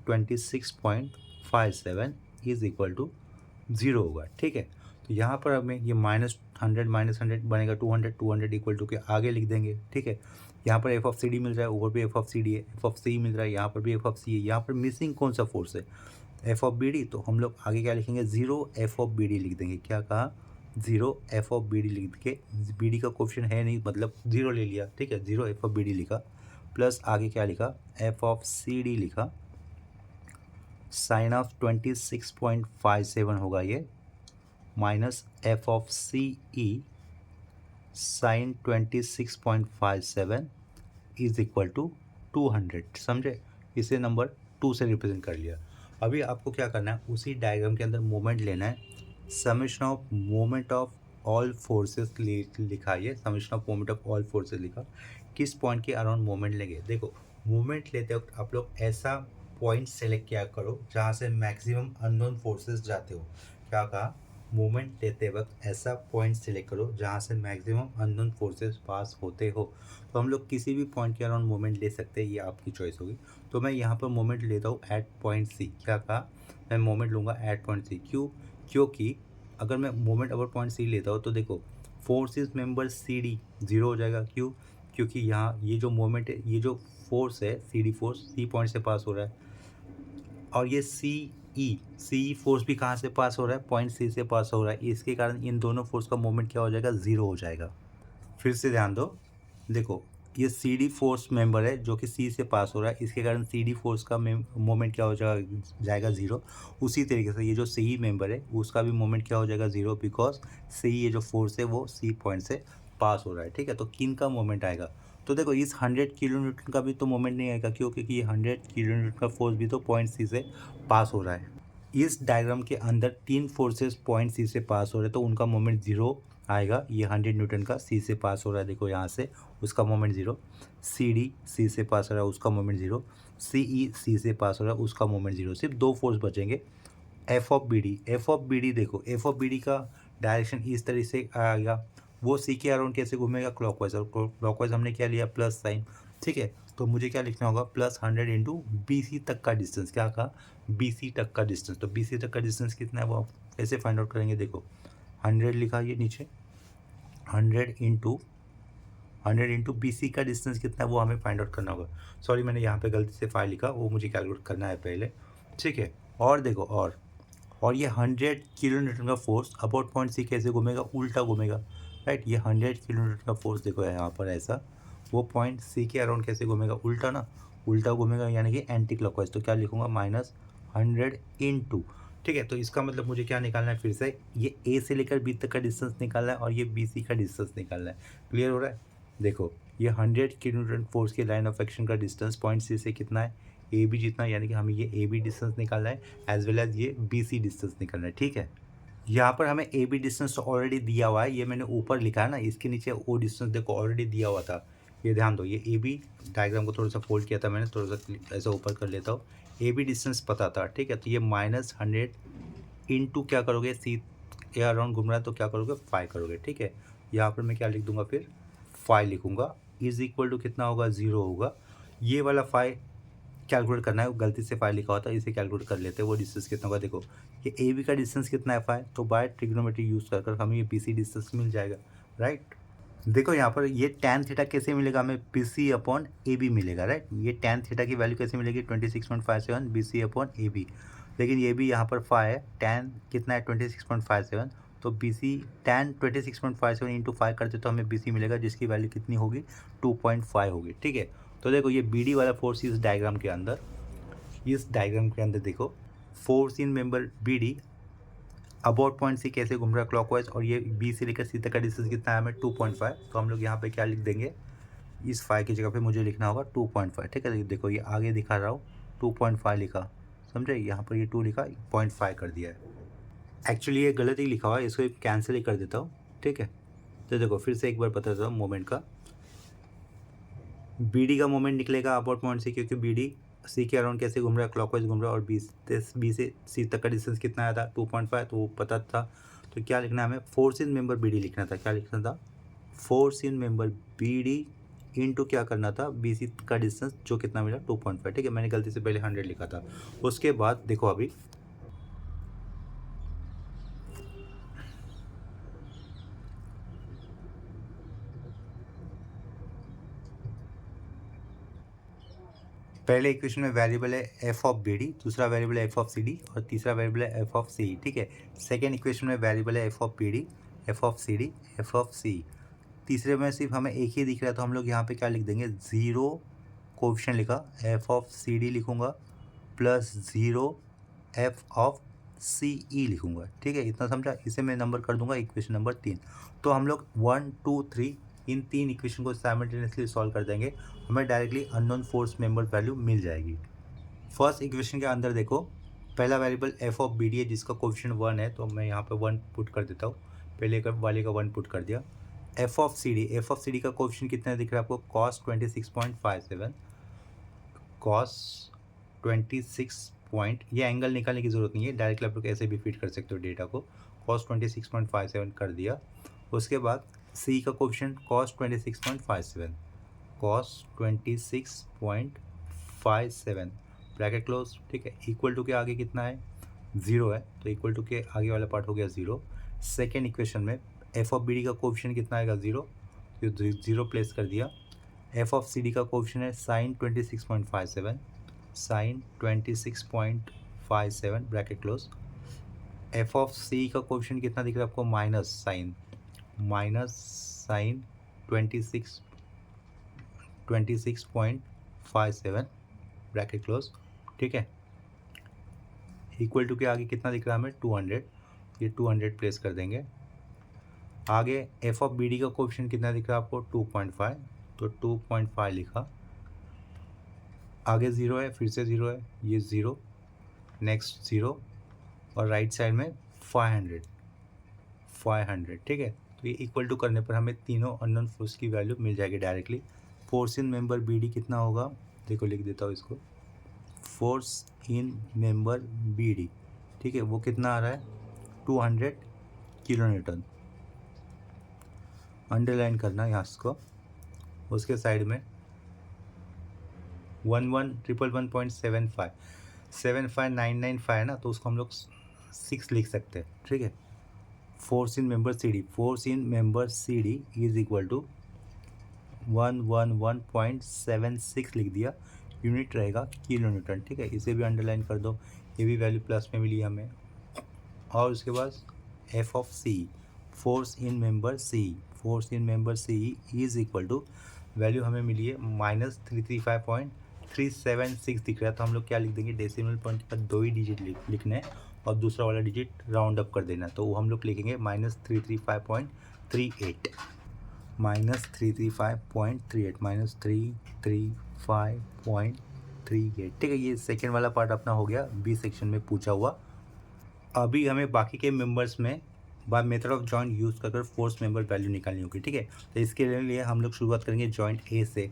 26.57 इज इक्वल टू 0 होगा, ठीक है। तो यहाँ पर हमें ये -100 बनेगा 200, 200 इक्वल टू के आगे लिख देंगे, ठीक है। यहाँ पर एफ ऑफ सी डी मिल रहा है, ऊपर भी एफ ऑफ सी डी है, एफ ऑफ सी मिल रहा है, यहाँ पर भी एफ ऑफ सी है, यहाँ पर मिसिंग कौन सा फोर्स है, एफ ऑफ बी डी, तो हम लोग आगे क्या लिखेंगे, 0 एफ ऑफ बी डी लिख देंगे। क्या कहा, 0 एफ ऑफ बी डी लिख के, बी डी का कोफिशिएंट है नहीं, मतलब 0 ले लिया, ठीक है, 0 एफ ऑफ बी डी लिखा, प्लस आगे क्या लिखा, एफ ऑफ सी डी लिखा, साइन ऑफ 26.57 होगा ये, minus F of C E sine 26.57 is equal to 200, समझे। इसे नंबर 2 से रिप्रेजेंट कर लिया। अभी आपको क्या करना है, उसी डायग्राम के अंदर मोमेंट लेना है, summation of moment of all forces लिखा, ये summation of moment of all forces लिखा, किस पॉइंट के अराउंड मोमेंट लेंगे। देखो मोमेंट लेते वक्त आप लोग ऐसा पॉइंट सेलेक्ट किया करो जहाँ से मैक्सिमम अननोन फोर्सेस जाते हो। क्या कहा, मूवमेंट लेते वक्त ऐसा पॉइंट सेलेक्ट करो जहाँ से मैक्सिमम अननोन फोर्सेस पास होते हो। तो हम लोग किसी भी पॉइंट के अराउंड मूवमेंट ले सकते हैं, ये आपकी चॉइस होगी। तो मैं यहाँ पर मूवमेंट लेता हूँ एट पॉइंट सी। क्या कहा, मैं मूवमेंट लूँगा एट पॉइंट सी। क्यों, क्योंकि अगर मैं मूवमेंट अवर पॉइंट सी लेता हूँ तो देखो फोर्सेस मेंबर सी डी 0 हो जाएगा। क्यों, क्योंकि यहाँ ये जो मूवमेंट है, ये जो फोर्स है C D force C point से पास हो रहा है, और ये सी फोर्स भी कहाँ से पास हो रहा है, पॉइंट सी से पास हो रहा है। इसके कारण इन दोनों फोर्स का मोमेंट क्या हो जाएगा, 0 हो जाएगा। फिर से ध्यान दो, देखो ये सी डी फोर्स मेंबर है जो कि सी से पास हो रहा है, इसके कारण सी डी फोर्स का मोमेंट क्या हो जाएगा 0। उसी तरीके से ये जो सी मेंबर है उसका भी मोमेंट क्या हो जाएगा 0, बिकॉज सी ये जो फोर्स है वो सी पॉइंट से पास हो रहा है, ठीक है। तो किन का मोमेंट आएगा, तो देखो इस 100 किलो न्यूटन का भी तो मोमेंट नहीं आएगा। क्यों, क्योंकि ये 100 किलो न्यूटन का फोर्स भी तो पॉइंट सी से पास हो रहा है। इस डायग्राम के अंदर 3 फोर्सेस पॉइंट सी से पास हो रहे हैं, तो उनका मोमेंट 0 आएगा। ये 100 न्यूटन का सी से पास हो रहा है, देखो यहाँ से, उसका मोमेंट 0। सी डी सी से पास हो रहा है, उसका मोमेंट 0। सी ई सी से पास हो रहा है, उसका मोमेंट 0। सिर्फ 2 फोर्स बचेंगे। F of B D, F of B D देखो, एफ ऑफ बी डी का डायरेक्शन इस तरह से आएगा, वो सी के अराउंड कैसे घूमेगा, क्लॉकवाइज, और क्लॉकवाइज हमने क्या लिया, प्लस साइन, ठीक है। तो मुझे क्या लिखना होगा, +100 इंटू बी सी तक का डिस्टेंस, क्या कहा, बी सी तक का डिस्टेंस। तो बी सी तक का डिस्टेंस कितना है वो आप कैसे फाइंड आउट करेंगे, देखो 100 लिखा ये नीचे, 100 इंटू बी सी का डिस्टेंस कितना है वो हमें फाइंड आउट करना होगा। सॉरी मैंने यहाँ पे गलती से 5 लिखा, वो मुझे कैलकुलेट करना है पहले, ठीक है। और देखो और ये 100 किलो न्यूटन का फोर्स अबाउट पॉइंट सी कैसे घूमेगा, उल्टा घूमेगा, राइट। ये 100 किलो न्यूटन का फोर्स देखो यहाँ पर ऐसा, वो पॉइंट सी के अराउंड कैसे घूमेगा, उल्टा ना, उल्टा घूमेगा, यानी कि एंटी क्लॉकवाइज। तो क्या लिखूंगा, -100 इंटू, ठीक है। तो इसका मतलब मुझे क्या निकालना है, फिर से ये ए से लेकर बी तक का डिस्टेंस निकालना है और ये बी सी का डिस्टेंस निकालना है। क्लियर हो रहा है, देखो ये 100 किलो न्यूटन फोर्स की लाइन ऑफ एक्शन का डिस्टेंस पॉइंट सी से कितना है, ए बी जितना, यानी कि हमें ये ए बी डिस्टेंस निकालना है एज वेल एज ये बी सी डिस्टेंस निकालना है, ठीक है। यहाँ पर हमें ए बी डिस्टेंस तो ऑलरेडी दिया हुआ है, ये मैंने ऊपर लिखा है ना, इसके नीचे ओ डिस्टेंस देखो ऑलरेडी दिया हुआ था, ये ध्यान दो। ये ए बी डायग्राम को थोड़ा सा फोल्ड किया था मैंने, थोड़ा सा ऐसा ऊपर कर लेता हूँ, ए बी डिस्टेंस पता था, ठीक है। तो ये -100 इंटू क्या करोगे, सी के अराउंड घूम रहा है तो क्या करोगे, 5 करोगे, ठीक है। यहाँ पर मैं क्या लिख दूंगा, फिर 5 लिखूंगा, इज इक्वल टू कितना होगा, 0 होगा। ये वाला 5 कैलकुलेट करना है, वो गलती से 5 लिखा होता है, इसे कैलकुलेट कर लेते हैं, वो डिस्टेंस कितना होगा। देखो ये ए बी का डिस्टेंस कितना है 5, तो बाय ट्रिग्नोमेट्री यूज़ कर हमें ये बी सी डिस्टेंस मिल जाएगा, राइट। देखो यहाँ पर ये tan थीटा कैसे मिलेगा, हमें B C upon A B मिलेगा, राइट। ये tan थीटा की वैल्यू कैसे मिलेगी, 26.57 B C upon A B. लेकिन ये भी यहाँ पर 5 है, tan कितना है 26.57, तो बी सी tan 26.57 इंटू 5 करते तो हमें बी सी मिलेगा, जिसकी वैल्यू कितनी होगी, 2.5 होगी, ठीक है। तो देखो ये बी डी वाला फोर्स इस डायग्राम के अंदर, देखो force in member B D about point C कैसे घूम रहा है, क्लॉकवाइज, और ये बी से लेकर सी तक का डिस्टेंस कितना है हमें, 2.5। तो हम लोग यहाँ पे क्या लिख देंगे, इस 5 की जगह पे मुझे लिखना होगा 2.5, ठीक है। देखो ये आगे दिखा रहा हूँ, 2.5 लिखा, समझे, यहाँ पर ये 2 लिखा, 0.5 कर दिया है। एक्चुअली ये गलत ही लिखा हुआ है, इसको कैंसिल ही कर देता हूँ, ठीक है। तो देखो फिर से एक बार बता देता हूँ मोमेंट का, बी डी का मोमेंट निकलेगा अबाउट पॉइंट से, क्योंकि बी डी सी के अराउंड कैसे घूम रहा है, क्लॉकवाइज घूम रहा है, और बी से सी तक का डिस्टेंस कितना आया था, 2.5, तो वो पता था। तो क्या लिखना है हमें, force in member B D लिखना था, क्या लिखना था, force in member B D into क्या करना था, बी सी का डिस्टेंस जो कितना मिला, 2.5, ठीक है। मैंने गलती से पहले 100 लिखा था। उसके बाद देखो अभी पहले इक्वेशन में वेरिएबल है एफ ऑफ बी डी, दूसरा वेरिएबल है एफ ऑफ सी डी, और तीसरा वेरिएबल है एफ ऑफ सी, ठीक है। सेकेंड इक्वेशन में वेरिएबल है F of B D, F of C D, F of C. तीसरे में सिर्फ हमें एक ही दिख रहा है, तो हम लोग यहाँ पे क्या लिख देंगे, 0 कोएफिशिएंट लिखा, एफ ऑफ सी डी लिखूँगा, प्लस 0 एफ ऑफ सी ई लिखूँगा, ठीक है। इतना समझा, इसे मैं नंबर कर दूंगा इक्वेशन नंबर 3। तो हम लोग 1 2 3 इन 3 इक्वेशन को साइमल्टेनियसली सॉल्व कर देंगे, हमें directly unknown force member value मिल जाएगी। फर्स्ट इक्वेशन के अंदर देखो, पहला वेरिएबल एफ ऑफ बी डी है, जिसका कोएफिशिएंट 1 है, तो मैं यहाँ पे 1 पुट कर देता हूँ, पहले का वाले का 1 पुट कर दिया। एफ ऑफ सी डी का कोएफिशिएंट कितना दिख रहा है आपको, कॉस 26.57, कॉस 26 पॉइंट, ये एंगल निकालने की ज़रूरत नहीं है, डायरेक्टली आप लोग ऐसे भी फिट कर सकते हो डेटा को, कॉस 26.57 कर दिया। उसके बाद सी का coefficient cos 26.57, cos 26.57 bracket close, ठीक है। इक्वल टू के आगे कितना है, 0 है, तो इक्वल टू के आगे वाला पार्ट हो गया 0। सेकेंड इक्वेशन में एफ ऑफ बी डी का कोएफिशिएंट कितना आएगा, 0, तो 0 प्लेस कर दिया। एफ ऑफ सी डी का कोएफिशिएंट है sine 26.57, sine 26.57 bracket close. F of C का कोएफिशिएंट कितना दिख रहा है आपको, माइनस साइन 26.57 ब्रैकेट क्लोज, ठीक है। इक्वल टू के आगे कितना दिख रहा है हमें, 200, ये 200 प्लेस कर देंगे। आगे एफ ऑफ बी डी का कोएफिशिएंट कितना दिख रहा है आपको, 2.5, तो 2.5 लिखा, आगे 0 है, फिर से 0 है, ये 0, नेक्स्ट 0, और राइट साइड में 500, ठीक है। तो ये इक्वल टू करने पर हमें तीनों अननोन फोर्स की वैल्यू मिल जाएगी directly. Force in member B D कितना होगा, देखो लिख देता हूँ इसको, force in member B D, ठीक है, वो कितना आ रहा है, 200 किलो न्यूटन। अंडरलाइन करना यहाँ इसको, उसके साइड में 1111.75 है ना, तो उसको हम लोग 6 लिख सकते हैं, ठीक है। Force in member C D, force in member C D is equal to 111.76 लिख दिया, यूनिट रहेगा किलो न्यूटन, ठीक है। इसे भी अंडरलाइन कर दो, ये भी वैल्यू प्लस में मिली हमें। और उसके बाद F of C, force in member C, force in member C is equal to, value हमें मिली है -335.376 दिख रहा है, तो हम लोग क्या लिख देंगे, डेसिमल पॉइंट पर 2 ही डिजिट लिखने हैं और दूसरा वाला डिजिट राउंड अप कर देना है, तो वो हम लोग लिखेंगे -335.38, -335.38, ठीक है। ये सेकेंड वाला पार्ट अपना हो गया बी सेक्शन में पूछा हुआ। अभी हमें बाकी के मेंबर्स में bye method of joint use कर फोर्स मेंबर वैल्यू निकालनी होगी, ठीक है। तो इसके लिए हम लोग शुरुआत करेंगे जॉइंट ए से।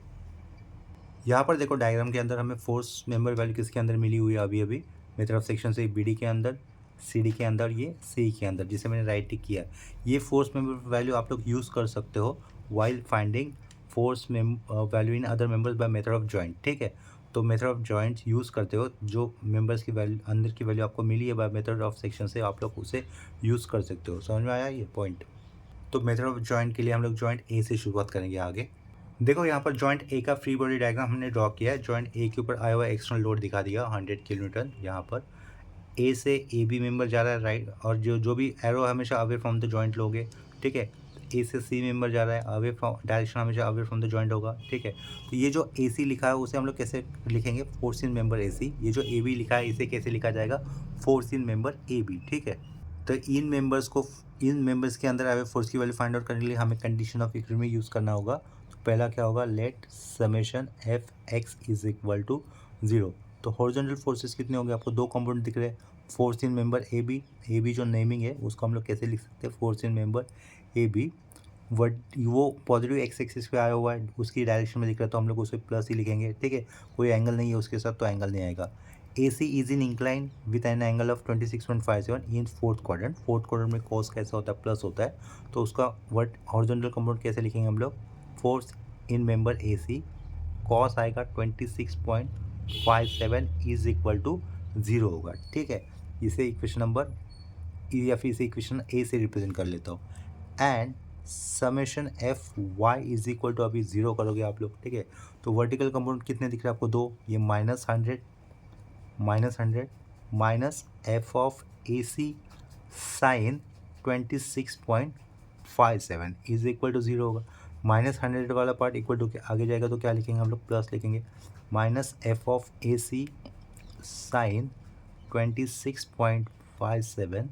यहाँ पर देखो डायग्राम के अंदर हमें फोर्स मेंबर वैल्यू किसके अंदर मिली हुई है, अभी अभी मेथड ऑफ सेक्शन से बी डी के अंदर, सी डी के अंदर, ये सी के अंदर, जिसे मैंने राइट टिक किया। ये फोर्स मेंबर वैल्यू आप लोग यूज़ कर सकते हो while finding force value in other members by method of joint, ठीक है। तो मेथड ऑफ जॉइंट यूज़ करते हो, जो मेंबर्स की वैल्यू अंदर की वैल्यू आपको मिली है बाय मेथड ऑफ सेक्शन से, आप लोग उसे यूज़ कर सकते हो। समझ में आया ये पॉइंट। तो मेथड ऑफ जॉइंट के लिए हम लोग जॉइंट ए से शुरुआत करेंगे आगे। देखो यहाँ पर जॉइंट ए का फ्री बॉडी डायग्राम हमने ड्रॉ किया है। जॉइंट ए के ऊपर आया हुआ एक्सटर्नल लोड दिखा दिया 100 किलो न्यूटन। यहाँ पर ए से ए बी मेंबर जा रहा है राइट, और जो भी एरो हमेशा अवे फ्रॉम द जॉइंट लोगे, ठीक है। ए से सी मेंबर जा रहा है, अवे फ्रॉम डायरेक्शन हमेशा अवे फ्रॉम द जॉइंट होगा, ठीक है। तो ये जो ए सी लिखा है उसे हम लोग कैसे लिखेंगे, फोर्स इन मेंबर ए सी। ये जो ए बी लिखा है इसे कैसे लिखा जाएगा, force in member A B, ठीक है। तो इन मेंबर्स के अंदर आए फोर्स की वैल्यू फाइंड आउट करने के लिए हमें कंडीशन ऑफ इक्विलिब्रियम यूज़ करना होगा। तो पहला क्या होगा, let summation F X is equal to 0। तो हॉरिजॉन्टल फोर्सेस कितने होंगे, आपको 2 कंपोनेंट दिख रहे हैं, force in member A B जो नेमिंग है उसको हम लोग कैसे लिख सकते हैं, force in member A B. वो पॉजिटिव एक्स एक्सिस पे आया हुआ है, उसकी डायरेक्शन में दिख रहा है, तो हम लोग उसे प्लस ही लिखेंगे, ठीक है। कोई एंगल नहीं है उसके साथ, तो एंगल नहीं आएगा। AC is in incline with an angle of 26.57 in fourth quadrant. Fourth quadrant में cos कैसा होता है, प्लस होता है, तो उसका वर्ड हॉरिजॉन्टल कंपोनेंट कैसे लिखेंगे हम लोग, force in member AC cos आएगा 26.57 इज इक्वल टू 0 होगा, ठीक है। इसे इक्वेशन नंबर या फिर इसे इक्वेशन ए से रिप्रेजेंट कर लेता हूँ। And summation F Y is equal to, अभी 0 करोगे आप लोग, ठीक है। तो वर्टिकल कंपोनेंट कितने दिख रहे हैं आपको, 2, ये -100 minus F of A C sine 26.57 is equal to 0 होगा। -100 वाला पार्ट इक्वल टू के आगे जाएगा, तो क्या लिखेंगे हम लोग, प्लस लिखेंगे, minus F of A C sine 26.57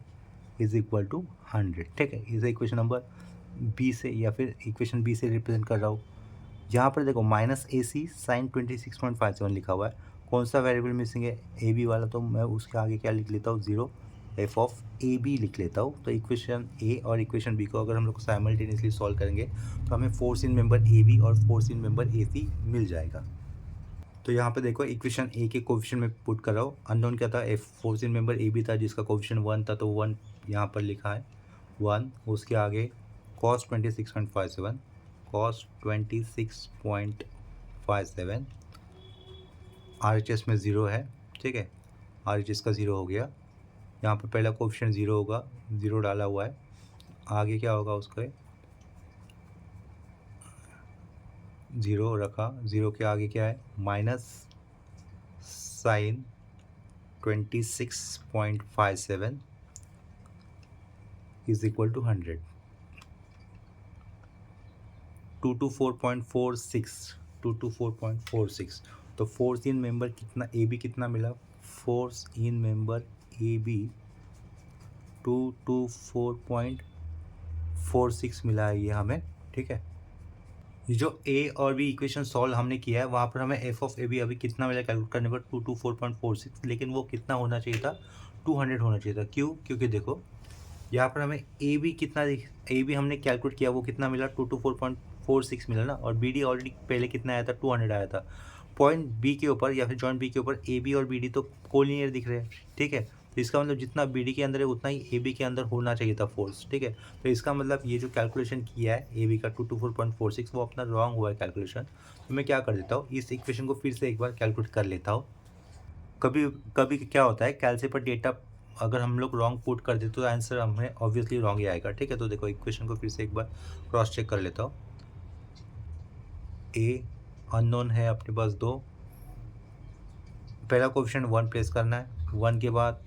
is equal to 100, ठीक है। इसे इक्वेशन नंबर बी से या फिर इक्वेशन बी से रिप्रेजेंट कर रहा हूँ। यहाँ पर देखो -AC साइन 26.57 लिखा हुआ है, कौन सा वेरिएबल मिसिंग है, ए बी वाला, तो मैं उसके आगे क्या लिख लेता हूँ, 0, एफ ऑफ ए बी लिख लेता हूँ। तो इक्वेशन ए और इक्वेशन बी को अगर हम लोग साइमल्टेनियसली सॉल्व करेंगे तो हमें force in member A B और force in member A C मिल जाएगा। तो यहाँ पे देखो इक्वेशन ए के कोफिशिएंट में पुट कर रहा हूँ। अननोन क्या था, F force in member A B था जिसका कोफिशिएंट 1 था, तो 1 यहाँ पर लिखा है 1, उसके आगे cos 26.57 cos 26.57 RHS में 0 है, ठीक है। RHS का 0 हो गया, यहाँ पर पहला कोफिशिएंट 0 होगा, 0 डाला हुआ है। आगे क्या होगा, उसका 0 रखा, 0 के आगे क्या है, minus sine 26.57 is equal to 100, 224.46। तो फोर्स इन मेंबर कितना, ए बी कितना मिला, force in member A B 224.46 मिला है ये हमें, ठीक है। ये जो ए और बी इक्वेशन सॉल्व हमने किया है वहाँ पर हमें एफ ऑफ ए बी अभी कितना मिला कैलकुलेट करने पर 224.46, लेकिन वो कितना होना चाहिए था, 200 होना चाहिए था। क्यों, क्योंकि देखो यहाँ पर हमें ए बी कितना, ए बी हमने कैलकुलेट किया वो कितना मिला, 224.46 मिला ना, और बी डी ऑलरेडी पहले कितना आया था, 200 आया था। पॉइंट बी के ऊपर या फिर जॉइंट बी के ऊपर ए बी और बी डी तो कोलिनियर दिख रहे हैं, ठीक है। तो इसका मतलब जितना बी डी के अंदर है उतना ही ए बी के अंदर होना चाहिए था फोर्स, ठीक है। तो इसका मतलब ये जो कैलकुलेशन किया है ए बी का 224.46 वो अपना रॉन्ग हुआ है कैलकुलेशन। तो मैं क्या कर देता हूँ, इस इक्वेशन को फिर से एक बार कैलकुलेट कर लेता हूँ। कभी कभी क्या होता है, कैलसी पर डेटा अगर हम लोग रॉन्ग पुट कर देते तो आंसर हमें ऑब्वियसली रॉन्ग ही आएगा, ठीक है। तो देखो इक्वेशन को फिर से एक बार क्रॉस चेक कर लेता हूँ। ए अननोन है अपने पास 2, पहला कोएफिशिएंट 1 प्लेस करना है, 1 के बाद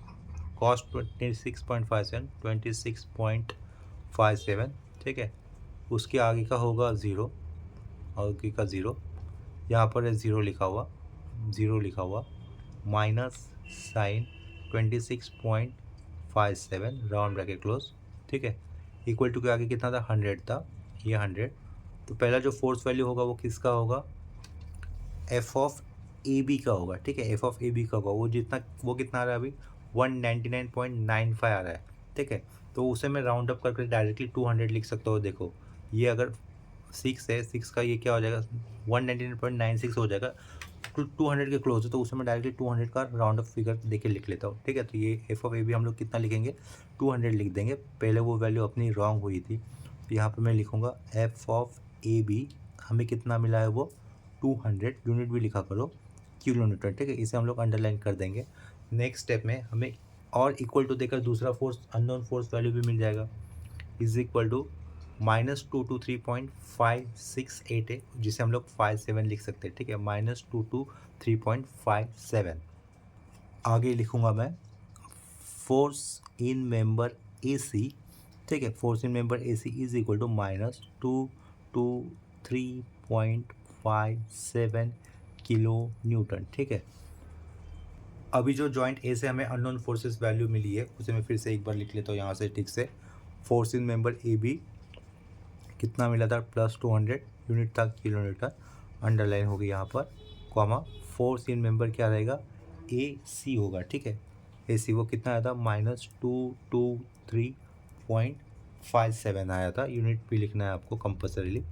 कॉस्ट 26.57, ठीक है। उसके आगे का होगा 0, आगे का 0, यहाँ पर है 0 लिखा हुआ, minus sine 26.57 round bracket close, ठीक है। इक्वल टू के आगे कितना था, 100 था, ये 100। तो पहला जो फोर्स वैल्यू होगा वो किसका होगा, एफ ऑफ ए बी का होगा, ठीक है। एफ ऑफ ए बी का होगा, वो कितना आ रहा है अभी, 199.95 आ रहा है, ठीक है। तो उसे मैं राउंड अप करके डायरेक्टली 200 लिख सकता हूँ। देखो ये अगर 6 है, 6 का ये क्या हो जाएगा, 199.96 हो जाएगा, 200 के क्लोज है, तो उसे मैं डायरेक्टली 200 का राउंड अप फिगर देके लिख लेता हूँ, ठीक है। तो ये एफ ऑफ ए बी हम लोग कितना लिखेंगे, 200 लिख देंगे। पहले वो वैल्यू अपनी रॉन्ग हुई थी, तो यहाँ पर मैं लिखूँगा एफ ऑफ ए बी हमें कितना मिला है, वो 200, यूनिट भी लिखा करो किलोमीटर, ठीक है। इसे हम लोग अंडरलाइन कर देंगे। नेक्स्ट स्टेप में हमें और इक्वल टू देकर दूसरा फोर्स अननोन फोर्स वैल्यू भी मिल जाएगा, इज इक्वल टू -223.568 है, जिसे हम लोग 57 लिख सकते हैं, ठीक है। -223.57 आगे लिखूंगा मैं force in member A C, ठीक है। Force in member A C is equal to -223.57 kilo newton, ठीक है। अभी जो जॉइंट ए से हमें अननोन फोर्सेस वैल्यू मिली है उसे मैं फिर से एक बार लिख लेता हूँ यहाँ से, ठीक से। Force in member A B कितना मिला था, +200, यूनिट था किलो न्यूटन, अंडरलाइन होगी यहाँ पर, कॉमा। फोर्स इन मेंबर क्या रहेगा, ए सी होगा, ठीक है। ए सी वो कितना आया था, -223.57 आया था, यूनिट भी लिखना है आपको कंपल्सरीली,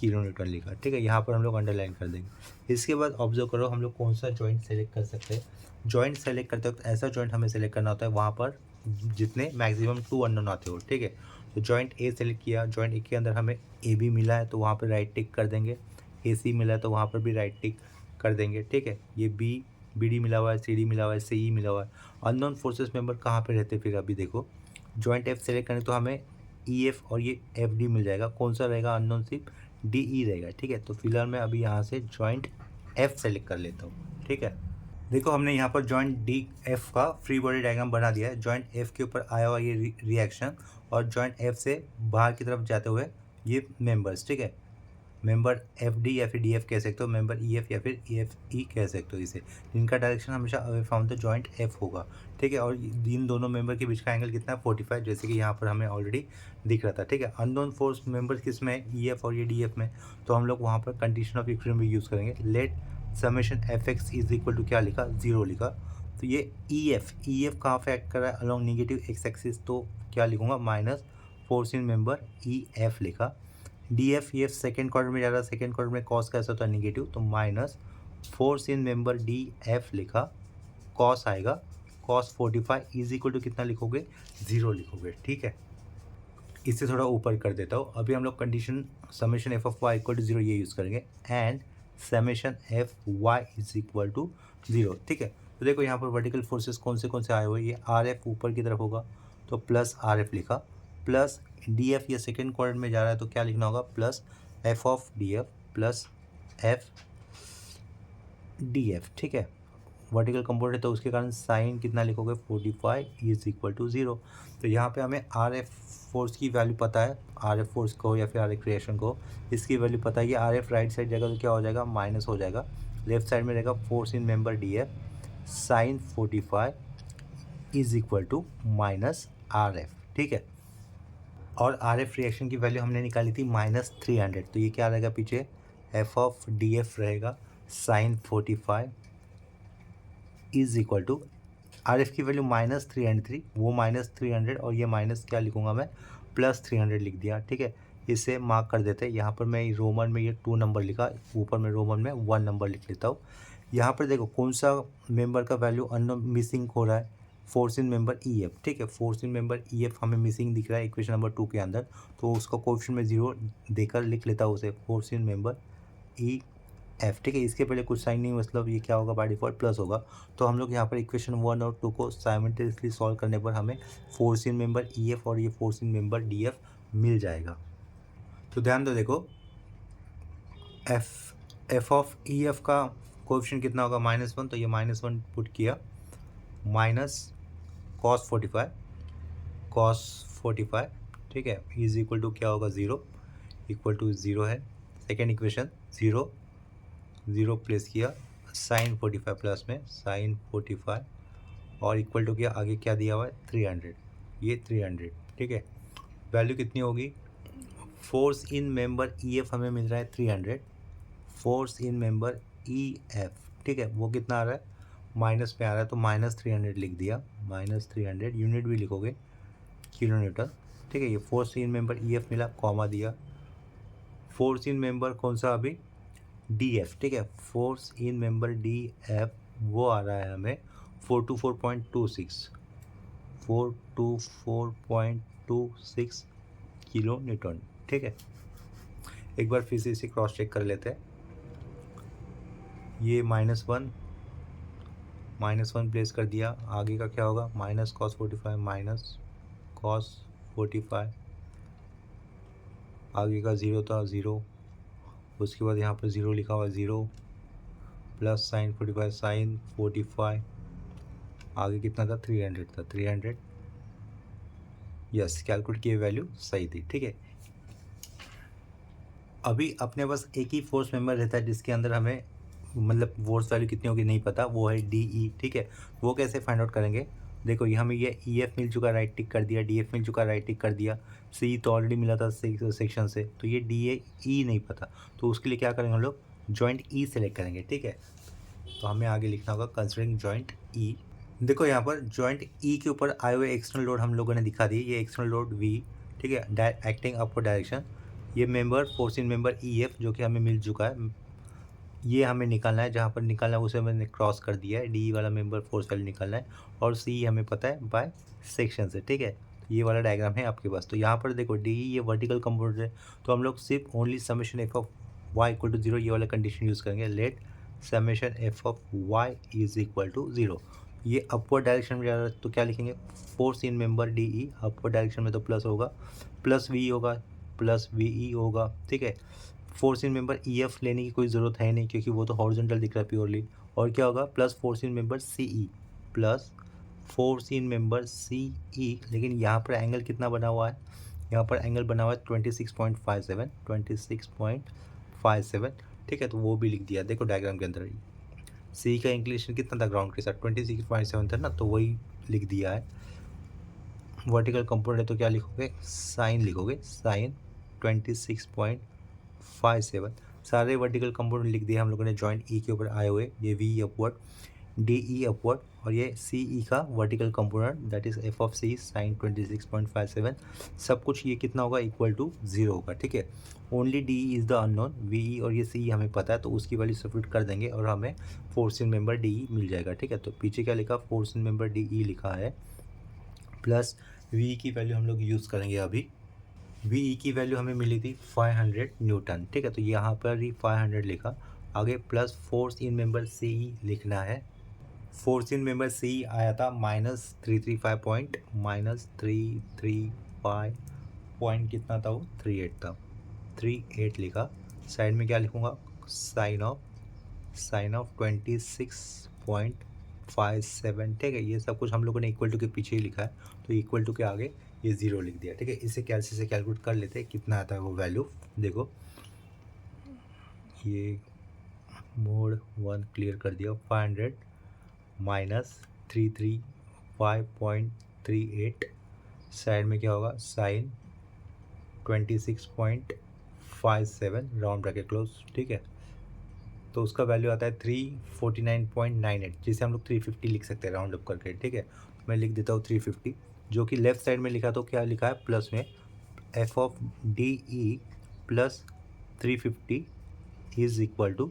किलो न्यूटन लिखा, ठीक है। यहाँ पर हम लोग अंडरलाइन कर देंगे। इसके बाद ऑब्जर्व करो हम लोग कौन सा जॉइंट सेलेक्ट कर सकते हैं। जॉइंट सेलेक्ट करते वक्त ऐसा जॉइंट हमें सेलेक्ट करना होता है वहाँ पर जितने मैक्सिमम 2 अननोन आते हो, ठीक है। तो जॉइंट ए सेलेक्ट किया, जॉइंट ए के अंदर हमें ए बी मिला है तो वहाँ पर राइट टिक कर देंगे, ए सी मिला है तो वहाँ पर भी राइट टिक कर देंगे, ठीक है। ये बी डी मिला हुआ है, सी डी मिला हुआ है, सी ई मिला हुआ है। अननोन फोर्सेस मेंबर कहाँ पे रहते हैं फिर, अभी देखो जॉइंट एफ सेलेक्ट करें तो हमें ई एफ और ये एफ डी मिल जाएगा। कौन सा रहेगा अननोन, सिर्फ डी ई रहेगा, ठीक है। तो फिलहाल मैं अभी यहाँ से जॉइंट एफ सेलेक्ट कर लेता हूँ, ठीक है। देखो हमने यहाँ पर जॉइंट डी एफ का फ्री बॉडी डायग्राम बना दिया है। जॉइंट एफ के ऊपर आया हुआ ये रिएक्शन और जॉइंट एफ से बाहर की तरफ जाते हुए ये मेंबर्स, ठीक है। मेंबर एफ डी या फिर डी एफ कह सकते हो, मेंबर ई एफ या फिर ई एफ ई कह सकते हो इसे। इनका डायरेक्शन हमेशा away from the joint F होगा, ठीक है। और इन दोनों मेंबर के बीच का एंगल कितना है, 45, जैसे कि यहाँ पर हमें ऑलरेडी दिख रहा था, ठीक है। अननोन फोर्स मेंबर्स किस में, ई एफ और ये डी एफ में, तो हम लोग वहाँ पर कंडीशन ऑफ इक्विलिब्रियम भी यूज़ करेंगे। Let summation F X is equal to क्या लिखा, 0 लिखा। तो ये ई एफ कहाँ पे एक्ट कर रहा है, अलॉन्ग नेगेटिव एक्स एक्सिस, तो क्या लिखूँगा, minus force in member E F लिखा। डी एफ ये सेकेंड क्वाड्रेंट में जा रहा है, सेकेंड क्वाड्रेंट में कॉस कैसा होता है, नेगेटिव, तो minus force in member D F लिखा, कॉस आएगा, कॉस 45 इज इक्वल टू कितना लिखोगे, 0 लिखोगे, ठीक है। इससे थोड़ा ऊपर कर देता हूँ। अभी हम लोग condition summation F of Y equal to 0 ये यूज़ करेंगे, and summation F Y is equal to 0, ठीक है। तो देखो यहाँ पर वर्टिकल फोर्सेस कौन से आए हुए, ये आर एफ ऊपर की तरफ होगा तो प्लस आर एफ लिखा, प्लस डी एफ ये सेकेंड क्वाड्रेंट में जा रहा है तो क्या लिखना होगा, plus F of D F plus F D F, ठीक है। वर्टिकल कंपोनेंट है तो उसके कारण साइन कितना लिखोगे, 45 इज इक्वल टू 0। तो यहाँ पे हमें आर एफ फोर्स की वैल्यू पता है, आर एफ फोर्स को या फिर आर एफ क्रिएशन को, इसकी वैल्यू पता है कि आर एफ राइट साइड जाएगा तो क्या हो जाएगा, माइनस हो जाएगा। लेफ्ट साइड में रहेगा force in member D F sine 45 is equal to minus R F, ठीक है। और आर एफ रिएक्शन की वैल्यू हमने निकाली थी -300, तो ये क्या रहेगा पीछे, एफ ऑफ डी एफ रहेगा sine 45 is equal to, R F की वैल्यू -303, वो -300 और ये माइनस क्या लिखूँगा मैं, +300 लिख दिया, ठीक है। इसे मार्क कर देते हैं। यहाँ पर मैं रोमन में ये 2 नंबर लिखा, ऊपर में रोमन में 1 नंबर लिख लेता हूँ। यहाँ पर देखो कौन सा मेंबर का वैल्यू अननोन मिसिंग हो रहा है, force in member E F, ठीक है। Force in member E F हमें मिसिंग दिख रहा है इक्वेशन नंबर 2 के अंदर, तो उसका कोएफिशिएंट में 0 देकर लिख लेता हूँ उसे, force in member E F, ठीक है। इसके पहले कुछ साइन नहीं, मतलब ये क्या होगा, बाय डिफॉल्ट प्लस होगा। तो हम लोग यहाँ पर इक्वेशन 1 और 2 को साइमल्टेनियसली सॉल्व करने पर हमें force in member E F और ये force in member D F मिल जाएगा। तो ध्यान दो, देखो एफ ऑफ ई एफ का कोएफिशिएंट कितना होगा, -1, तो ये -1 पुट किया, माइनस cos 45, ठीक है, इज इक्वल टू क्या होगा, 0, इक्वल टू 0 है। सेकेंड इक्वेशन 0 प्लेस किया, साइन 45 प्लस में साइन 45 और इक्वल टू किया, आगे क्या दिया हुआ है 300, ये 300, ठीक है। वैल्यू कितनी होगी, force in member E F हमें मिल रहा है 300, force in member E F, ठीक है, वो कितना आ रहा है, माइनस में आ रहा है, तो -300 लिख दिया, -300, यूनिट भी लिखोगे किलो न्यूटन, ठीक है। ये force in member E F मिला, कॉमा दिया, फोर्स इन मेंबर कौन सा अभी, डी एफ, ठीक है, force in member D F वो आ रहा है हमें 424.26 किलो न्यूटन, ठीक है। एक बार फिर से इसे क्रॉस चेक कर लेते हैं, ये -1 प्लेस कर दिया, आगे का क्या होगा, माइनस cos 45, आगे का 0 था 0, उसके बाद यहाँ पर 0 लिखा हुआ 0 प्लस साइन 45, आगे कितना था 300 था, 300, यस, कैलकुलेट किए वैल्यू सही थी, ठीक है। अभी अपने पास एक ही फोर्स मेंबर रहता है जिसके अंदर हमें मतलब फोर्स वैल्यू कितनी होगी नहीं पता, वो है डी ई, ठीक है। वो कैसे फाइंड आउट करेंगे, देखो ये हमें ये ई एफ मिल चुका, राइट टिक कर दिया, डी एफ मिल चुका, राइट टिक कर दिया, सी तो ऑलरेडी मिला था सेक्शन से, तो ये डी ए ई नहीं पता, तो उसके लिए क्या करेंगे हम लोग, जॉइंट ई सेलेक्ट करेंगे, ठीक है। तो हमें आगे लिखना होगा कंसिडरिंग जॉइंट ई। देखो यहाँ पर जॉइंट ई के ऊपर आए हुए एक्सटर्नल लोड हम लोगों ने दिखा दी, ये एक्सटर्नल लोड वी, ठीक है, एक्टिंग अपवर्ड डायरेक्शन, ये member force in member E F जो कि हमें मिल चुका है, ये हमें निकालना है, जहाँ पर निकालना है उसे मैंने क्रॉस कर दिया है, डी वाला मेंबर फोर्स वैल्यू निकालना है, और सी हमें पता है बाय सेक्शन से, ठीक है। ये वाला डायग्राम है आपके पास, तो यहाँ पर देखो डी ये वर्टिकल कंपोनेंट है, तो हम लोग सिर्फ only summation F of Y equal to 0 ये वाला कंडीशन यूज़ करेंगे, let summation F of Y is equal to 0। ये अपवर्ड डायरेक्शन में जा रहा है, तो क्या लिखेंगे, force in member D E, upward direction में तो प्लस होगा, प्लस वी होगा, प्लस वी ई होगा, ठीक है। Force in member E F लेने की कोई ज़रूरत है नहीं, क्योंकि वो तो हॉरिजॉन्टल दिख रहा है प्योरली, और क्या होगा, plus force in member C E, plus force in member C E, लेकिन यहाँ पर एंगल कितना बना हुआ है, यहाँ पर एंगल बना हुआ है 26.57, ठीक है, तो वो भी लिख दिया, देखो डायग्राम के अंदर सी का इंक्लिनेशन कितना था ग्राउंड के साथ, 26.7 था ना, तो वही लिख दिया है। वर्टिकल कंपोनेंट है तो क्या लिखोगे, साइन लिखोगे, साइन 26.57, सारे वर्टिकल कंपोनेंट लिख दिए हम लोगों ने जॉइंट ई के ऊपर आए हुए, ये V upward, D E upward, और ये सी ई का vertical component that is F of C sine 26.57, सब कुछ ये कितना होगा, इक्वल टू 0 होगा, ठीक है। Only D is the unknown, V E और ये सी ई हमें पता है, तो उसकी वैल्यू सब्स्टिट्यूट कर देंगे और हमें force in member D E मिल जाएगा, ठीक है। तो पीछे क्या लिखा, force in member D E लिखा है, प्लस वी की वैल्यू हम लोग यूज़ करेंगे अभी, वी ई की वैल्यू हमें मिली थी 500 न्यूटन, ठीक है, तो यहाँ पर ही 500 लिखा, आगे plus force in member C E लिखना है, फोर्स इन मेंबर सी ई आया था -335 पॉइंट कितना था वो, 38 था, 38 लिखा, साइड में क्या लिखूँगा, साइन ऑफ 26.57, ठीक है। ये सब कुछ हम लोगों ने इक्वल टू के पीछे ही लिखा है, तो इक्वल टू के आगे ये 0 लिख दिया, ठीक है। इसे कैसे से कैलकुलेट कर लेते हैं कितना आता है वो वैल्यू, देखो ये मोड 1 क्लियर कर दिया, 500 माइनस 335.38, साइड में क्या होगा, साइन 26.57 राउंड ब्रैकेट क्लोज, ठीक है। तो उसका वैल्यू आता है 349.98, जिसे हम लोग 350 लिख सकते हैं राउंड अप करके, ठीक है। मैं लिख देता हूँ 350, जो कि लेफ्ट साइड में लिखा, तो क्या लिखा है, प्लस में F of D E plus 350 is equal to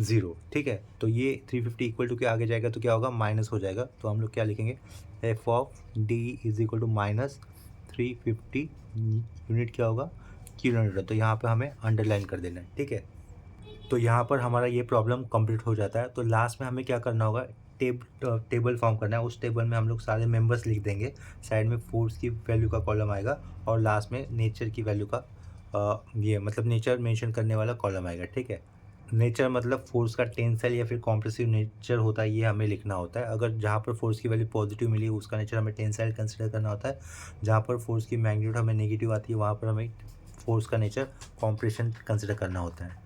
0, ठीक है। तो ये 350 इक्वल टू के आगे जाएगा तो क्या होगा, माइनस हो जाएगा। तो हम लोग क्या लिखेंगे, F of D is equal to minus 350 unit क्या होगा, किलो न्यूटन। तो यहाँ पे हमें अंडरलाइन कर देना है, ठीक है। तो यहाँ पर हमारा ये प्रॉब्लम कंप्लीट हो जाता है। तो लास्ट में हमें क्या करना होगा, टेबल फॉर्म करना है। उस टेबल में हम लोग सारे मेंबर्स लिख देंगे, साइड में फोर्स की वैल्यू का कॉलम आएगा और लास्ट में नेचर की वैल्यू का ये मतलब नेचर मेंशन करने वाला कॉलम आएगा, ठीक है। नेचर मतलब फोर्स का टेंसाइल या फिर कॉम्प्रेसिव नेचर होता है, ये हमें लिखना होता है। अगर जहाँ पर फोर्स की वैल्यू पॉजिटिव मिली उसका नेचर हमें टेंसाइल कंसिडर करना होता है। जहाँ पर फोर्स की मैग्नीट्यूड हमें नेगेटिव आती है वहाँ पर हमें फोर्स का नेचर कॉम्प्रेशन कंसिडर करना होता है।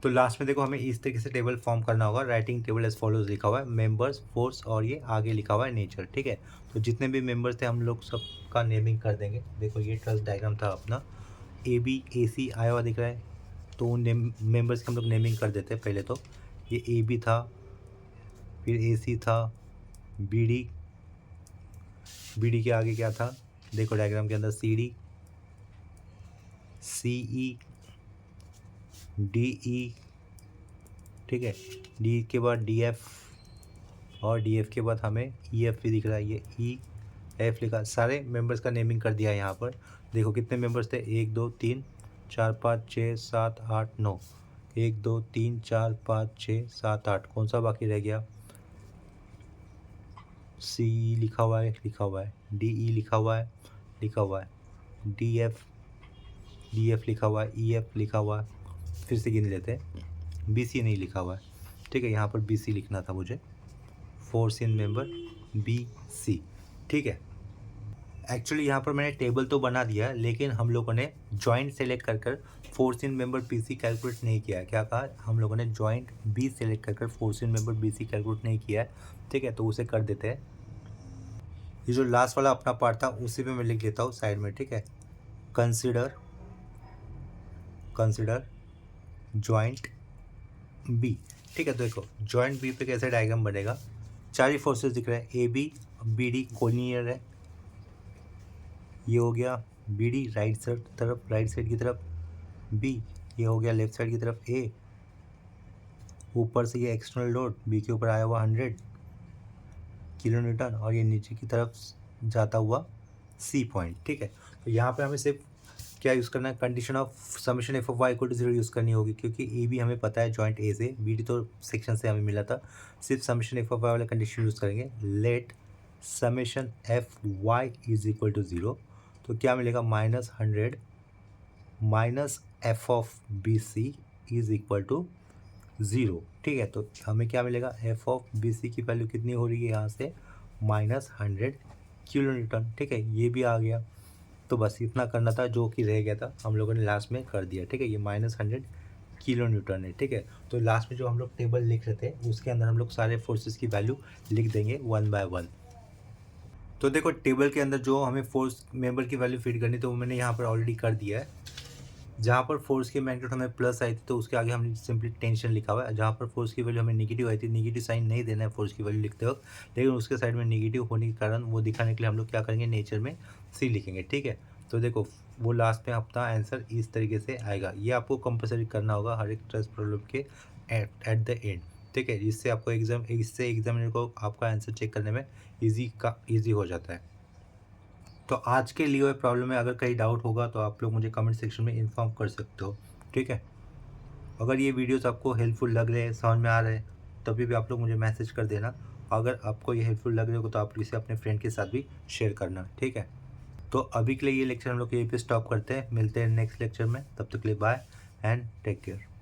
तो लास्ट में देखो हमें इस तरीके से टेबल फॉर्म करना होगा। राइटिंग टेबल एज फॉलोज लिखा हुआ है, मेंबर्स, फोर्स और ये आगे लिखा हुआ है नेचर, ठीक है। तो जितने भी मेंबर्स थे हम लोग सबका नेमिंग कर देंगे। देखो ये ट्रस्ट डायग्राम था अपना, ए बी ए सी आया हुआ दिख रहा है, तो उन मेंबर्स की हम लोग नेमिंग कर देते हैं। पहले तो ये ए बी था, फिर ए सी था, बी डी के आगे क्या था, देखो डायग्राम के अंदर सी डी, सी ई, डी ई, ठीक है। डी के बाद डी एफ और डी एफ के बाद हमें ई एफ भी दिख रहा है, ये ई एफ लिखा। सारे मेंबर्स का नेमिंग कर दिया है यहाँ पर। देखो कितने मेंबर्स थे, 1 2 3 4 5 6 7 8 9, 1 2 3 4 5 6 7 8, कौन सा बाकी रह गया, सी लिखा हुआ है, डी ई लिखा हुआ है, डी एफ लिखा हुआ है, ई एफ लिखा हुआ है। फिर से गिन लेते हैं, बी सी नहीं लिखा हुआ है, ठीक है। यहाँ पर बी सी लिखना था मुझे, force in member B C, ठीक है। एक्चुअली यहाँ पर मैंने टेबल तो बना दिया लेकिन हम लोगों ने जॉइंट सेलेक्ट कर force in member B C calculate नहीं किया है। क्या कहा, हम लोगों ने जॉइंट बी सेलेक्ट कर force in member B C calculate नहीं किया है, ठीक है। तो उसे कर देते हैं। ये जो लास्ट वाला अपना पार्ट था उसी पे मैं लिख लेता हूँ साइड में, ठीक है। कंसिडर जॉइंट बी, ठीक है। तो देखो जॉइंट बी पे कैसे डायग्राम बनेगा, चार ही फोर्सेस दिख रहे हैं, A B B D collinear है, ये हो गया बी डी राइट साइड की तरफ, बी ये हो गया लेफ्ट साइड की तरफ, ए ऊपर से ये एक्सटर्नल लोड बी के ऊपर आया हुआ 100 किलो न्यूटन और ये नीचे की तरफ जाता हुआ सी पॉइंट, ठीक है। तो यहाँ पे हमें सिर्फ क्या यूज़ करना है, condition of summation F of Y equal to 0 use करनी होगी, क्योंकि ए भी हमें पता है जॉइंट ए से, बी डी तो सेक्शन से हमें मिला था। सिर्फ समेशन एफ ऑफ वाई वाला कंडीशन यूज़ करेंगे, let summation F Y is equal to 0। तो क्या मिलेगा, -100 minus F of B C is equal to 0, ठीक है। तो हमें क्या मिलेगा, एफ ऑफ बी सी की वैल्यू कितनी हो रही है यहाँ से, -100 किलो न्यूटन, ठीक है। ये भी आ गया। तो बस इतना करना था, जो कि रह गया था हम लोगों ने लास्ट में कर दिया, ठीक है। ये -100 किलो न्यूटन है, ठीक है। तो लास्ट में जो हम लोग टेबल लिख रहे थे उसके अंदर हम लोग सारे फोर्सेस की वैल्यू लिख देंगे 1 बाय 1। तो देखो टेबल के अंदर जो हमें फोर्स मेंबर की वैल्यू फीड करनी तो वो मैंने यहाँ पर ऑलरेडी कर दिया है। जहाँ पर फोर्स की मैग्नीट्यूड हमें प्लस आई थी तो उसके आगे हमने सिंपली टेंशन लिखा हुआ है। जहाँ पर फोर्स की वैल्यू हमें नेगेटिव आई थी, नेगेटिव साइन नहीं देना है फोर्स की वैल्यू लिखते वक्त, लेकिन उसके साइड में नेगेटिव होने के कारण वो दिखाने के लिए हम लोग क्या करेंगे, नेचर में सी लिखेंगे, ठीक है। तो देखो वो लास्ट में अपना आंसर इस तरीके से आएगा। ये आपको कंपलसरी करना होगा हर एक ट्रस्ट प्रॉब्लम के एट द एंड, ठीक है। इससे आपको इससे एग्जामिनर को आपका आंसर चेक करने में ईजी हो जाता है। तो आज के लिए प्रॉब्लम में अगर कहीं डाउट होगा तो आप लोग मुझे कमेंट सेक्शन में इन्फॉर्म कर सकते हो, ठीक है। अगर ये वीडियोस आपको हेल्पफुल लग रहे हैं, समझ में आ रहे हैं, तभी भी आप लोग मुझे मैसेज कर देना। अगर आपको ये हेल्पफुल लग रहे हो तो आप इसे अपने फ्रेंड के साथ भी शेयर करना, ठीक है। तो अभी के लिए ये लेक्चर हम लोग यहीं पे स्टॉप करते हैं, मिलते हैं नेक्स्ट लेक्चर में। तब तक के लिए बाय एंड टेक केयर।